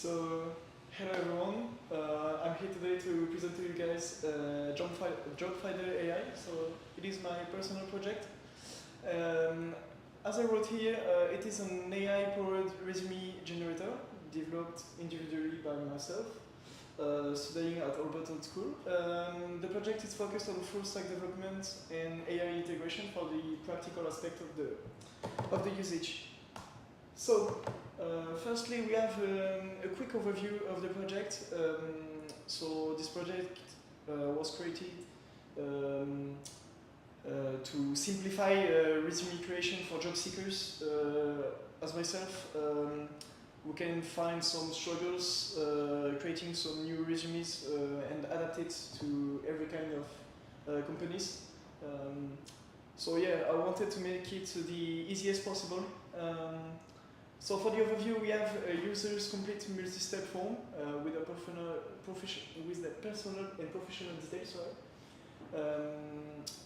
So, hello everyone. I'm here today to present to you guys Job Finder AI. So, it is my personal project. As I wrote here, it is an AI-powered resume generator developed individually by myself, studying at Alberton School. The project is focused on full-stack development and AI integration for the practical aspect of the usage. So, firstly, we have a quick overview of the project. So this project was created to simplify resume creation for job seekers. As myself, we can find some struggles creating some new resumes and adapt it to every kind of companies. So yeah, I wanted to make it the easiest possible. So for the overview, we have a user's complete multi-step form with the personal and professional details.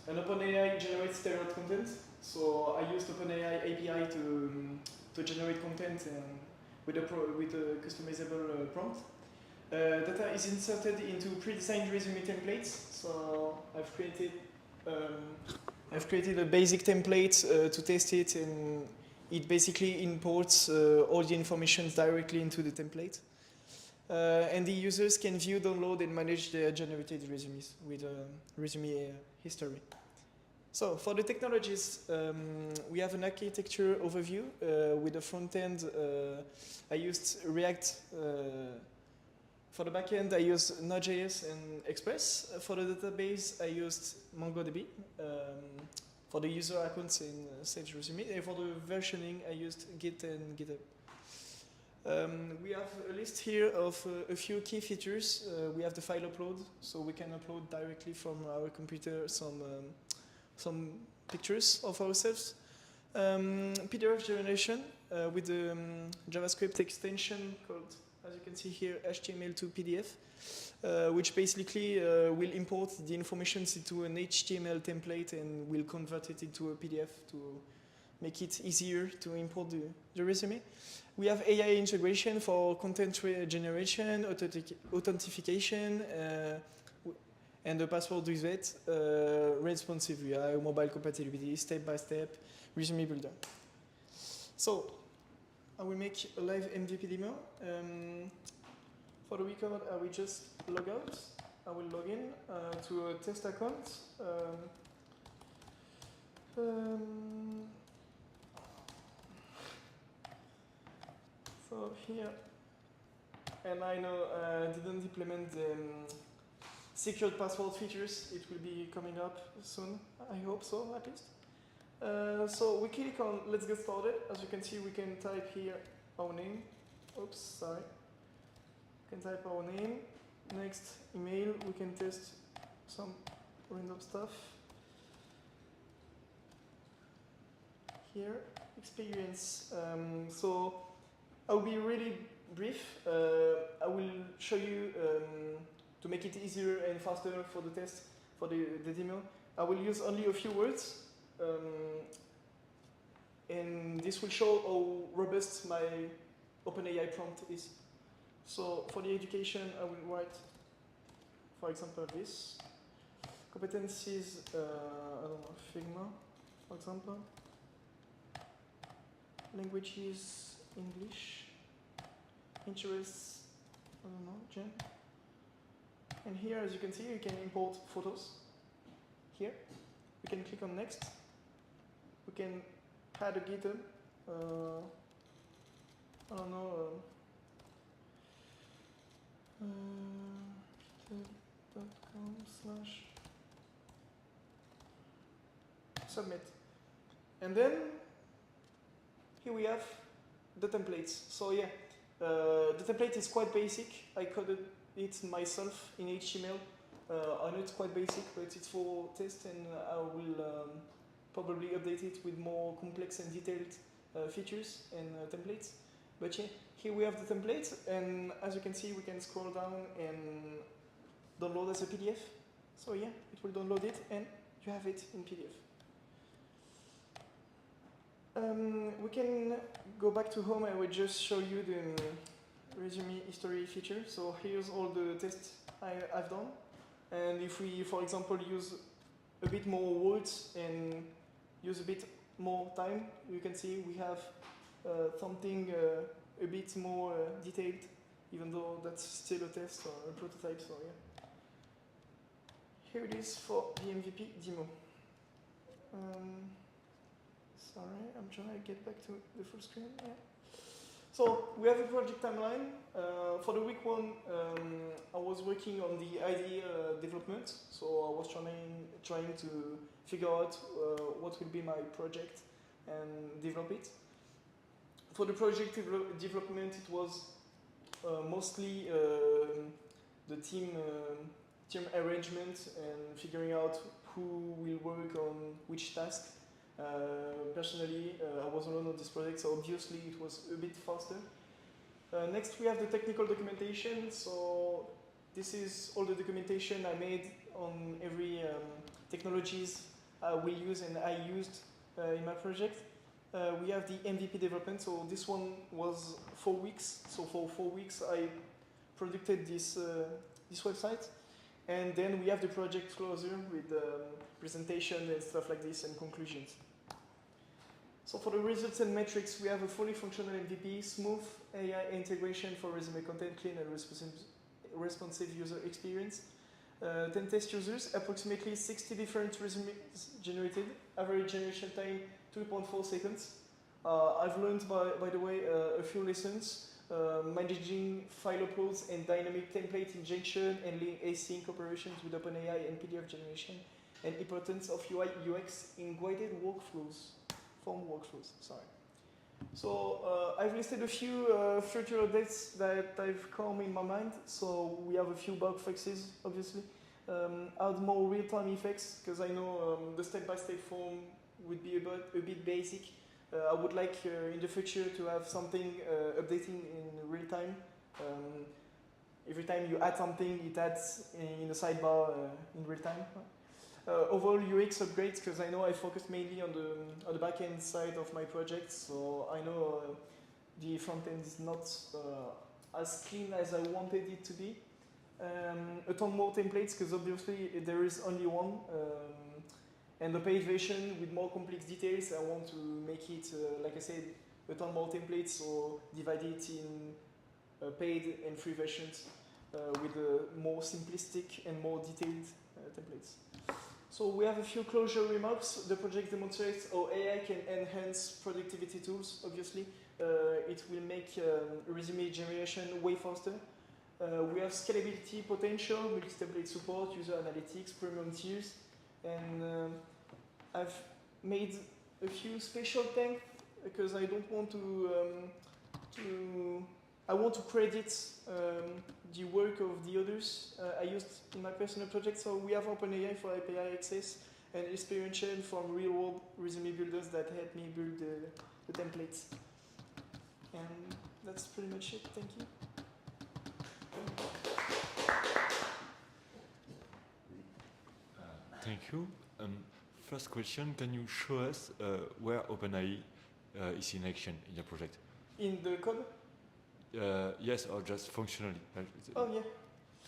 And OpenAI generates tailored content. So I used OpenAI API to generate content with a customizable prompt. Data is inserted into pre-designed resume templates. So I've created a basic template to test it, and it basically imports all the information directly into the template. And the users can view, download, and manage their generated resumes with resume history. So for the technologies, we have an architecture overview. With the front end, I used React. For the backend, I used Node.js and Express. For the database, I used MongoDB. For the user accounts in Sage Resume, and for the versioning, I used Git and GitHub. We have a list here of a few key features. We have the file upload, so we can upload directly from our computer some pictures of ourselves. PDF generation with the JavaScript extension called, as you can see here, HTML to PDF. Which basically will import the information into an HTML template and will convert it into a PDF to make it easier to import the resume. We have AI integration for content generation, authentication, and the password reset, responsive UI, mobile compatibility, step-by-step, resume builder. So, I will make a live MVP demo. For the record, I will just log out. I will log in to a test account. So here, and I know I didn't implement the secured password features. It will be coming up soon. I hope so, at least. So we click on let's get started. As you can see, we can type here our name. Oops, sorry. We can type our name, next email, we can test some random stuff. Here, experience. So I'll be really brief. I will show you, to make it easier and faster for the test, for the demo, I will use only a few words. And this will show how robust my OpenAI prompt is. So for the education, I will write, for example, this. Competencies, I don't know, Figma, for example. Languages, English. Interests, I don't know, Gen. And here, as you can see, you can import photos. Here, we can click on next. We can add a GitHub. I don't know. GitHub.com/submit. And then here we have the templates. So yeah, the template is quite basic. I coded it myself in HTML. I know it's quite basic, but it's for test, and I will probably update it with more complex and detailed features and templates. But yeah, here we have the template, and as you can see, we can scroll down and download as a PDF. So yeah, it will download it, and you have it in PDF. We can go back to home. I will just show you resume history feature. So here's all the tests I've done. And if we, for example, use a bit more words and use a bit more time, you can see we have something a bit more detailed, even though that's still a test or a prototype, so yeah. Here it is for the MVP demo. Sorry, I'm trying to get back to the full screen. Yeah. So we have a project timeline. For the week one, I was working on the IDE development. So I was trying to figure out what will be my project and develop it. For the project development, it was mostly the team arrangement and figuring out who will work on which task. Personally, I was alone on this project, so obviously it was a bit faster. Next, we have the technical documentation. So this is all the documentation I made on every technologies I will use and I used in my project. We have the MVP development. So this one was 4 weeks. So for 4 weeks, I produced this website. And then we have the project closure with presentation and stuff like this and conclusions. So for the results and metrics, we have a fully functional MVP, smooth AI integration for resume content, clean and responsive user experience. 10 test users, approximately 60 different resumes generated, average generation time 2.4 seconds. I've learned, by the way, a few lessons. Managing file uploads and dynamic template injection, handling async operations with OpenAI and PDF generation, and importance of UI UX in guided workflows, form workflows. Sorry. So I've listed a few future updates that I've come in my mind. So we have a few bug fixes, obviously. Add more real-time effects because I know the step-by-step form would be a bit basic. I would like in the future to have something updating in real time. Every time you add something, it adds in the sidebar in real time. Overall UX upgrades, because I know I focused mainly on the back-end side of my project, so I know the front-end is not as clean as I wanted it to be. A ton more templates, because obviously there is only one. And the paid version with more complex details, I want to make it, like I said, a ton more templates, so divide it in paid and free versions with more simplistic and more detailed templates. So we have a few closure remarks. The project demonstrates how AI can enhance productivity tools, obviously. It will make resume generation way faster. We have scalability potential, multi-template support, user analytics, premium tiers. And I've made a few special thanks because I don't want I want to credit the work of the others I used in my personal project. So we have OpenAI for API access and experiential from real-world resume builders that helped me build the templates. And that's pretty much it. Thank you. Thank you. First question, can you show us where OpenAI is in action in your project? In the code? Yes, or just functionally. Oh, yeah.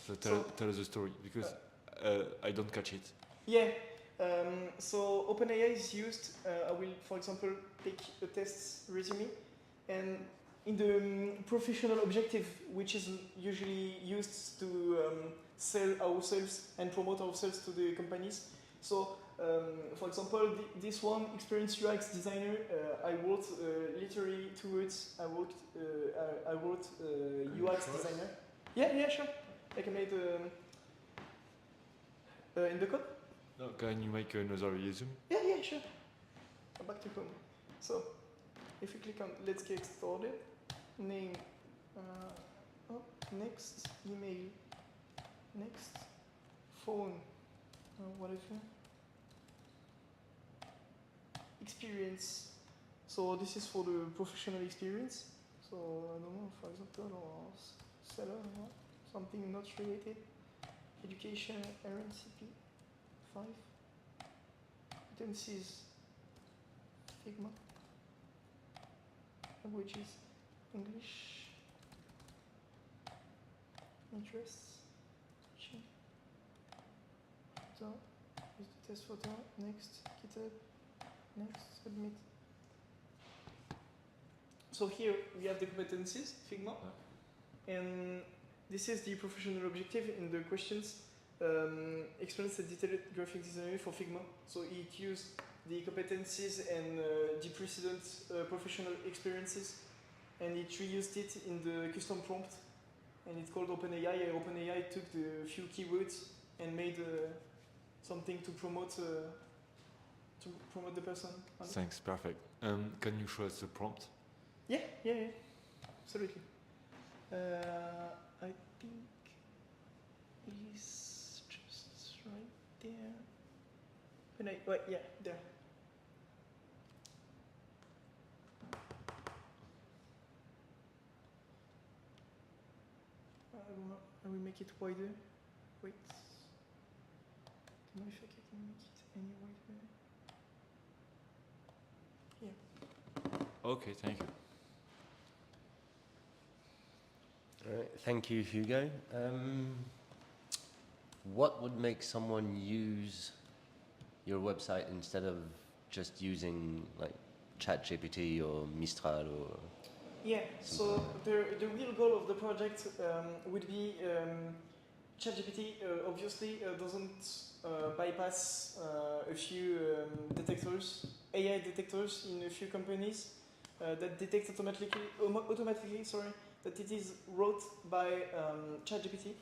So tell us the story, because I don't catch it. Yeah. So OpenAI is used. I will, for example, take a test resume, and in the professional objective, which is usually used to sell ourselves and promote ourselves to the companies. So, for example, this one, experienced UX designer, I wrote literally 2 words. I wrote UX designer. Yeah, sure. I can make in the code. No, can you make another resume? Yeah, sure. Back to code. So, if you click on let's get started, name, next, email, next, phone, whatever, experience. So this is for the professional experience. So I don't know, for example, or seller, something not related. Education, RNCP, 5. Competencies, Figma. Languages, English, Interests. Touching. Photo. Use the test photo. Next. GitHub. Next. Submit. So here we have the competencies, Figma. And this is the professional objective in the questions. Experience a detailed graphic designer for Figma. So it used the competencies and the precedent professional experiences, and it reused it in the custom prompt, and it's called OpenAI. OpenAI took the few keywords and made something to promote the person. Thanks, perfect. Can you show us the prompt? Yeah, absolutely. I think it's just right there. Wait, yeah, there. I will make it wider. Wait. I don't know if I can make it any wider. Yeah. Okay, thank you. All right, thank you, Hugo. What would make someone use your website instead of just using like ChatGPT or Mistral or? Yeah, so the real goal of the project would be ChatGPT obviously doesn't bypass a few detectors, AI detectors in a few companies that detect automatically, that it is wrote by ChatGPT.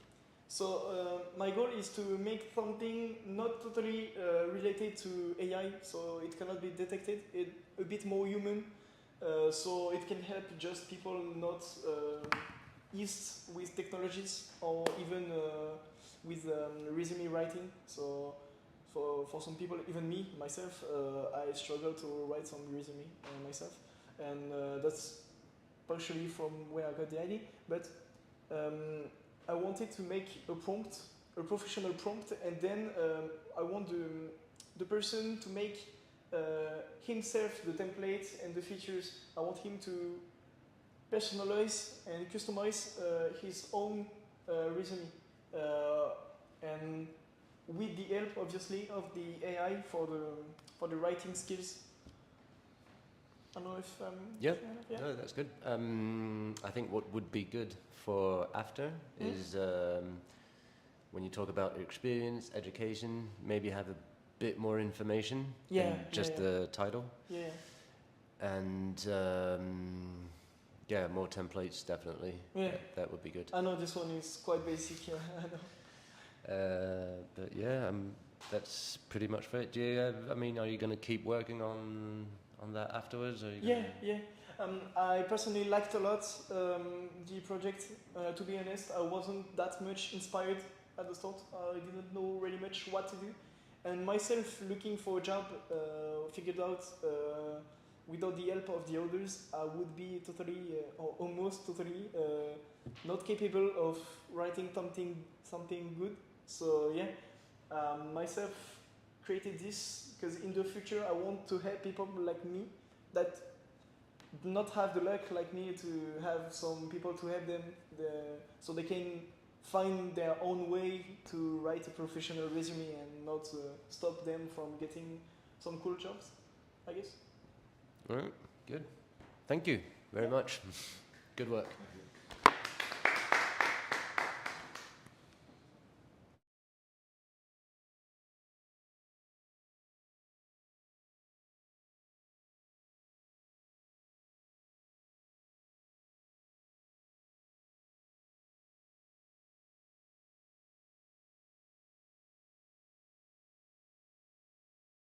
So my goal is to make something not totally related to AI, so it cannot be detected, a bit more human. So it can help just people not used with technologies or even with resume writing. So for some people, even me, myself, I struggle to write some resume myself. And that's partially from where I got the idea. But I wanted to make a prompt, a professional prompt, and then I want the person to make himself the templates and the features. I want him to personalize and customize his own resume, and with the help, obviously, of the AI for the writing skills. I don't know if yeah, no, that's good. I think what would be good for after is when you talk about your experience, education, maybe have a bit more information than just the title. Yeah. And more templates definitely. Yeah. That would be good. I know this one is quite basic. Yeah, I know. But yeah, that's pretty much for it. Do you are you going to keep working on that afterwards? Or Yeah. I personally liked a lot the project. To be honest, I wasn't that much inspired at the start. I didn't know really much what to do. And myself, looking for a job, figured out without the help of the others, I would be totally, or almost totally, not capable of writing something good. So yeah, myself created this because in the future I want to help people like me that do not have the luck like me to have some people to help them, so they can find their own way to write a professional resume and not stop them from getting some cool jobs, I guess. All right, good. Thank you very much. Good work.